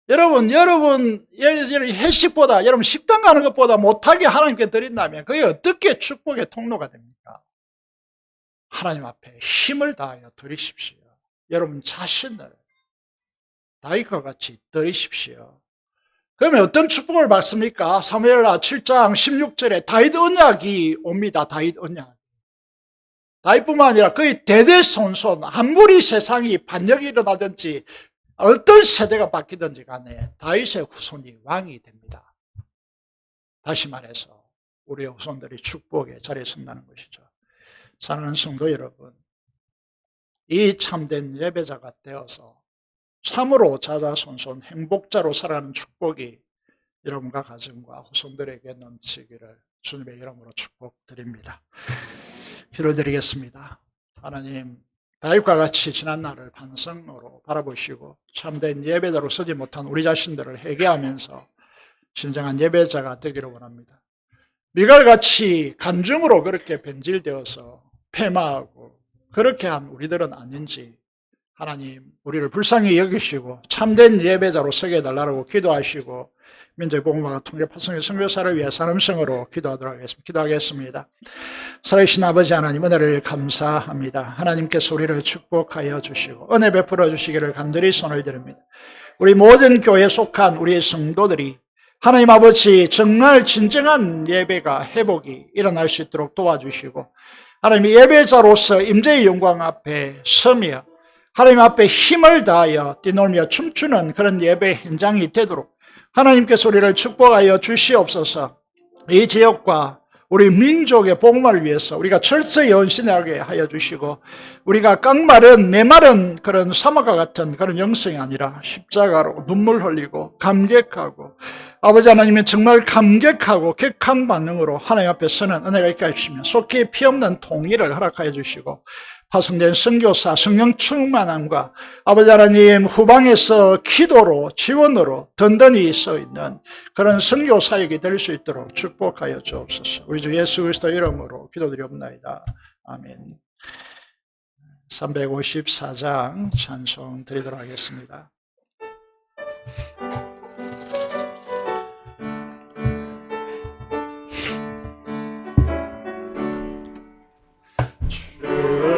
여러분 회식보다, 여러분 식당 가는 것보다 못하게 하나님께 드린다면 그게 어떻게 축복의 통로가 됩니까? 하나님 앞에 힘을 다하여 드리십시오. 여러분 자신을 다윗과 같이 드리십시오. 그러면 어떤 축복을 받습니까? 사무엘하 7장 16절에 다윗 언약이 옵니다. 다윗 언약. 다윗뿐만 아니라 거의 대대손손 아무리 세상이 반역이 일어나든지 어떤 세대가 바뀌든지 간에 다윗의 후손이 왕이 됩니다. 다시 말해서 우리의 후손들이 축복의 자리에 선다는 것이죠. 사랑하는 성도 여러분, 이 참된 예배자가 되어서 참으로 자자손손 행복자로 살아가는 축복이 여러분과 가정과 후손들에게 넘치기를 주님의 이름으로 축복드립니다. 기도드리겠습니다. 하나님, 다윗과 같이 지난 날을 반성으로 바라보시고 참된 예배자로 서지 못한 우리 자신들을 회개하면서 진정한 예배자가 되기를 원합니다. 미갈같이 간증으로 그렇게 변질되어서 폐마하고 그렇게 한 우리들은 아닌지 하나님 우리를 불쌍히 여기시고 참된 예배자로 서게 해달라고 기도하시고 민족의 복음과 통일 파송의 선교사를 위해 사람성으로 기도하겠습니다. 살아계신 아버지 하나님, 은혜를 감사합니다. 하나님께서 우리를 축복하여 주시고 은혜 베풀어 주시기를 간절히 손을 드립니다. 우리 모든 교회에 속한 우리의 성도들이 하나님 아버지 정말 진정한 예배가 회복이 일어날 수 있도록 도와주시고 하나님 예배자로서 임재의 영광 앞에 서며 하나님 앞에 힘을 다하여 뛰놀며 춤추는 그런 예배 현장이 되도록 하나님께서 우리를 축복하여 주시옵소서. 이 지역과 우리 민족의 복음을 위해서 우리가 철저히 헌신하게 하여 주시고 우리가 깡마른 메마른 그런 사막과 같은 그런 영성이 아니라 십자가로 눈물 흘리고 감격하고 아버지 하나님의 정말 감격하고 격한 반응으로 하나님 앞에 서는 은혜가 있게 해주시며 속히 피없는 통일을 허락하여 주시고 파송된 선교사 성령 충만함과 아버지 하나님 후방에서 기도로 지원으로 든든히 서 있는 그런 선교 사역이 될 수 있도록 축복하여 주옵소서. 우리 주 예수 그리스도 이름으로 기도드리옵나이다. 아멘. 354장 찬송 드리도록 하겠습니다.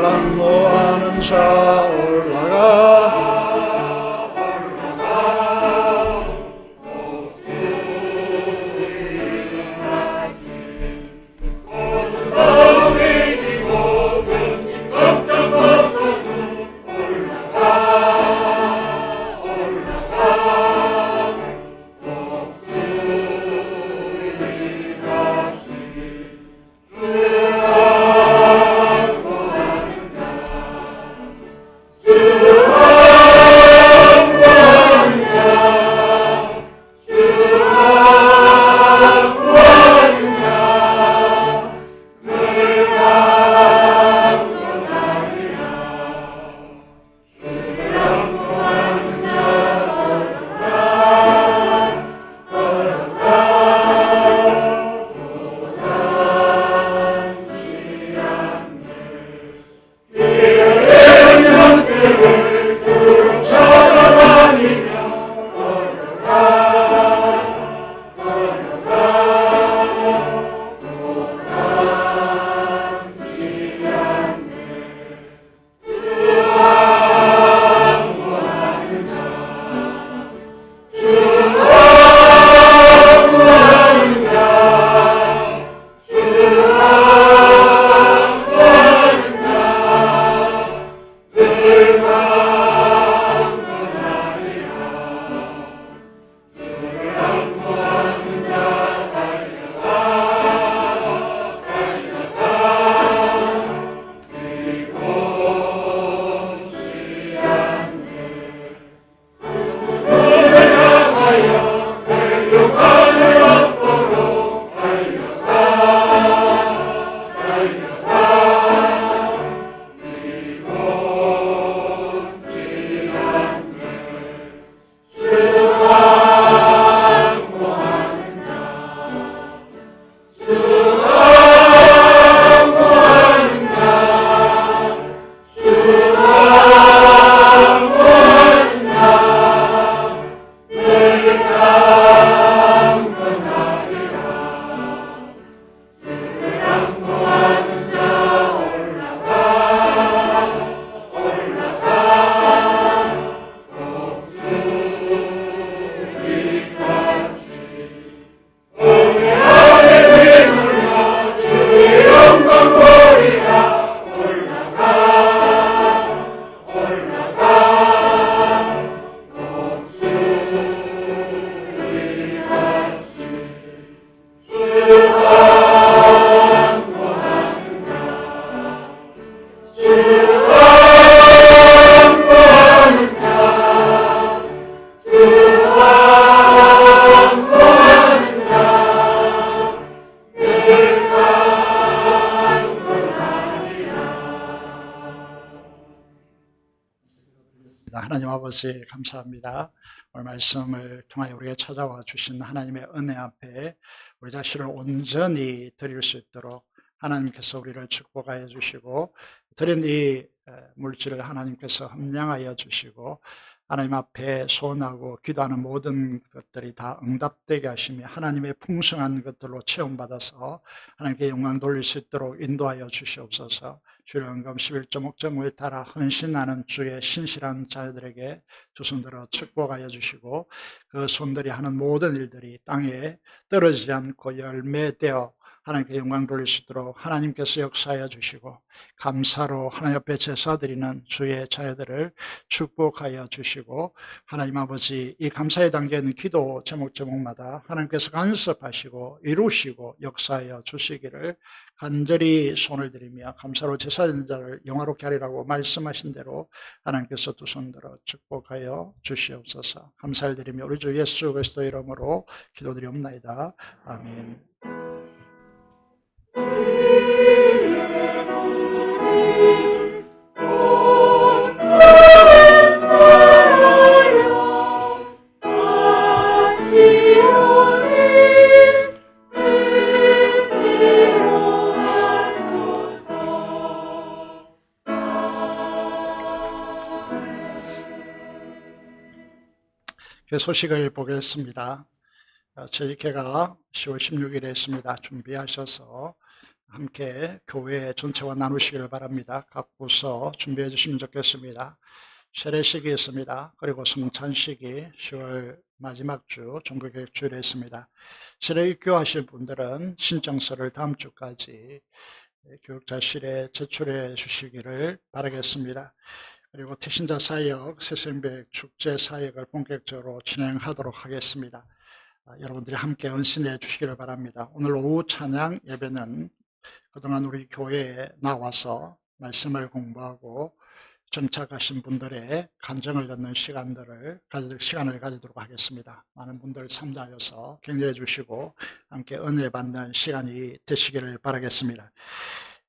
lang모하는 자 올라가 하나님 아버지 감사합니다. 오늘 말씀을 통하여 우리에게 찾아와 주신 하나님의 은혜 앞에 우리 자신을 온전히 드릴 수 있도록 하나님께서 우리를 축복하여 주시고, 드린 이 물질을 하나님께서 함량하여 주시고, 하나님 앞에 소원하고 기도하는 모든 것들이 다 응답되게 하시며 하나님의 풍성한 것들로 체험받아서 하나님께 영광 돌릴 수 있도록 인도하여 주시옵소서. 주의 영감 11조 목적을 따라 헌신하는 주의 신실한 자들에게 두 손들어 축복하여 주시고, 그 손들이 하는 모든 일들이 땅에 떨어지지 않고 열매되어 하나님께 영광 돌릴 수 있도록 하나님께서 역사하여 주시고, 감사로 하나님 앞에 제사드리는 주의 자녀들을 축복하여 주시고, 하나님 아버지 이 감사에 담겨있는 기도 제목마다 하나님께서 간섭하시고 이루시고 역사하여 주시기를 간절히 손을 들이며 감사로 제사드리는 자를 영화롭게 하리라고 말씀하신 대로 하나님께서 두 손들어 축복하여 주시옵소서. 감사를 드리며 우리 주 예수 그리스도 이름으로 기도드리옵나이다. 아멘. 소식을 보겠습니다. 재직회가 10월 16일에 있습니다. 준비하셔서 함께 교회 전체와 나누시기를 바랍니다. 각 부서 준비해 주시면 좋겠습니다. 세례식이 있습니다. 그리고 성찬식이 10월 마지막 주 종교개혁주일에 있습니다. 세례 입교하실 분들은 신청서를 다음 주까지 교육자실에 제출해 주시기를 바라겠습니다. 그리고 태신자 사역, 새생백 축제 사역을 본격적으로 진행하도록 하겠습니다. 여러분들이 함께 헌신해 주시기를 바랍니다. 오늘 오후 찬양 예배는 그동안 우리 교회에 나와서 말씀을 공부하고 정착하신 분들의 간증을 듣는 시간을 가지도록 하겠습니다. 많은 분들 참여하셔서 격려해 주시고 함께 은혜 받는 시간이 되시기를 바라겠습니다.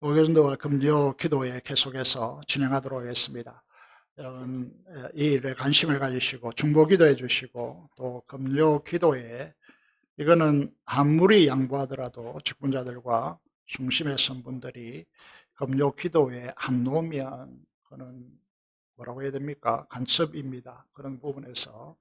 오전도와 금요 기도회 계속해서 진행하도록 하겠습니다. 여러분 이 일에 관심을 가지시고 중보 기도해 주시고, 또 금요 기도에 이거는 아무리 양보하더라도 직분자들과 중심의 선분들이 금요 기도에 안 놓으면 그는 뭐라고 해야 됩니까? 간첩입니다. 그런 부분에서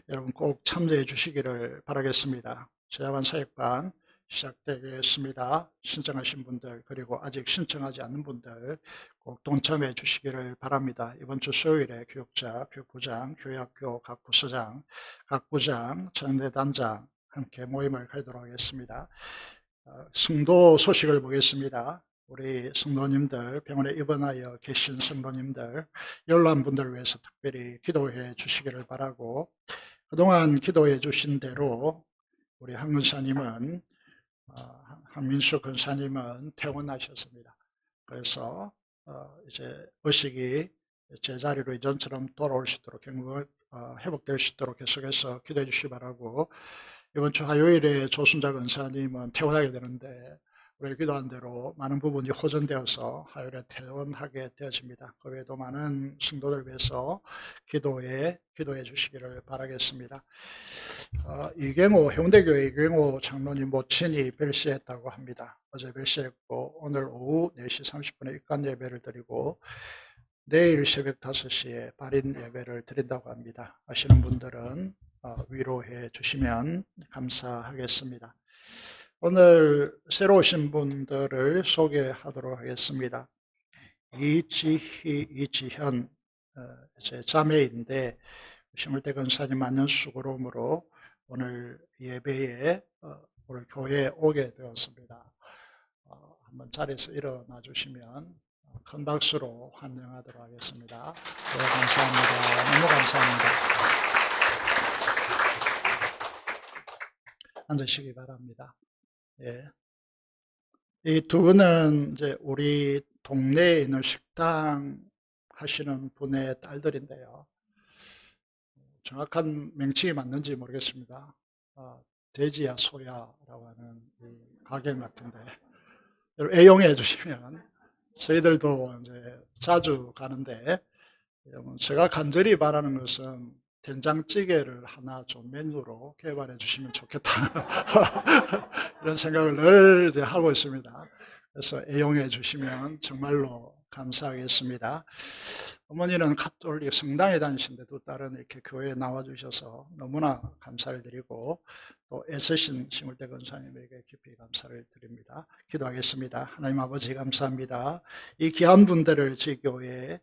여러분 꼭 참여해 주시기를 바라겠습니다. 제자반 사역반 시작되겠습니다. 신청하신 분들, 그리고 아직 신청하지 않는 분들 꼭 동참해 주시기를 바랍니다. 이번 주 수요일에 교육자, 교육부장, 교회학교 각 부서장, 각 부장, 전대단장 함께 모임을 가지도록 하겠습니다. 성도 소식을 보겠습니다. 우리 성도님들, 병원에 입원하여 계신 성도님들, 연로한 분들을 위해서 특별히 기도해 주시기를 바라고, 그동안 기도해 주신 대로 우리 한 근사님은 한민수 근사님은 퇴원하셨습니다. 그래서 이제 의식이 제자리로 이전처럼 돌아올 수 있도록 회복될 수 있도록 계속해서 기도해 주시기 바라고, 이번 주 화요일에 조순자 근사님은 퇴원하게 되는데 우리 기도한 대로 많은 부분이 호전되어서 화요일에 퇴원하게 되어집니다. 그 외에도 많은 성도들 위해서 기도해 주시기를 바라겠습니다. 해운대교회 이경호 장로님 모친이 별세했다고 합니다. 어제 별세했고 오늘 오후 4시 30분에 입관 예배를 드리고 내일 새벽 5시에 발인 예배를 드린다고 합니다. 아시는 분들은 위로해 주시면 감사하겠습니다. 오늘 새로 오신 분들을 소개하도록 하겠습니다. 이지희, 이지현 제 자매인데 심을대 근사님 만년 수고로움으로 오늘 예배에 오늘 교회에 오게 되었습니다. 한번 자리에서 일어나 주시면 큰 박수로 환영하도록 하겠습니다. 네, 감사합니다. 너무 감사합니다. 앉으시기 바랍니다. 예. 이 두 분은 이제 우리 동네에 있는 식당 하시는 분의 딸들인데요. 정확한 명칭이 맞는지 모르겠습니다. 돼지야 소야라고 하는 이 가게 같은데 애용해 주시면 저희들도 이제 자주 가는데 제가 간절히 바라는 것은 된장찌개를 하나 좀 메뉴로 개발해 주시면 좋겠다. 이런 생각을 늘 이제 하고 있습니다. 그래서 애용해 주시면 정말로 감사하겠습니다. 어머니는 가톨릭 성당에 다니신데도 딸은 이렇게 교회에 나와 주셔서 너무나 감사를 드리고 또 애쓰신 심울대 권사님에게 깊이 감사를 드립니다. 기도하겠습니다. 하나님 아버지 감사합니다. 이 귀한 분들을 저희 교회에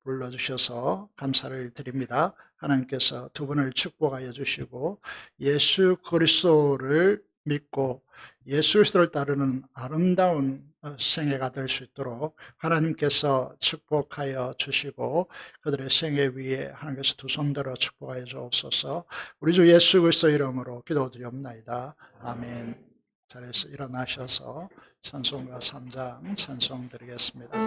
불러주셔서 감사를 드립니다. 하나님께서 두 분을 축복하여 주시고 예수 그리스도를 믿고 예수 그리스도를 따르는 아름다운 생애가 될 수 있도록 하나님께서 축복하여 주시고 그들의 생애 위에 하나님께서 두 손들어 축복하여 주옵소서. 우리 주 예수 그리스도 이름으로 기도드리옵나이다. 아멘. 자리에서 일어나셔서 찬송가 3장 찬송 드리겠습니다.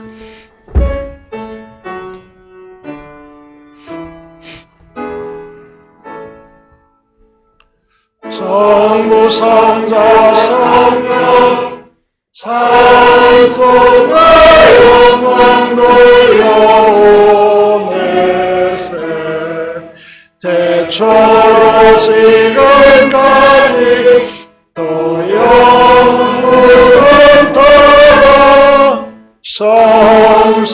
성부성자 성령 찬송과 영광 돌려오네세 대초로 지금까지 또 영원을 따라 성삼위께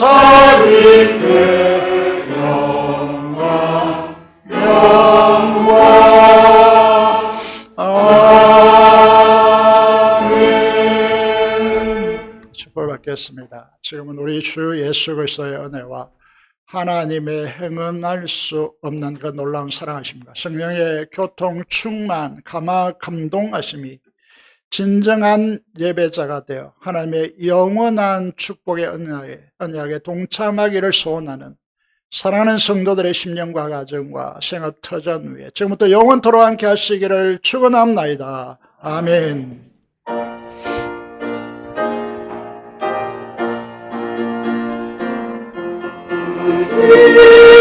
영광 아멘. 축복을 받겠습니다. 지금은 우리 주 예수 그리스도의 은혜와 하나님의 행언할 수 없는 그 놀라운 사랑하심과 성령의 교통 충만 감동하심이 진정한 예배자가 되어 하나님의 영원한 축복의 언약에 동참하기를 소원하는 사랑하는 성도들의 심령과 가정과 생업 터전 위에 지금부터 영원토록 함께 하시기를 축원합나이다. 아멘. Amen.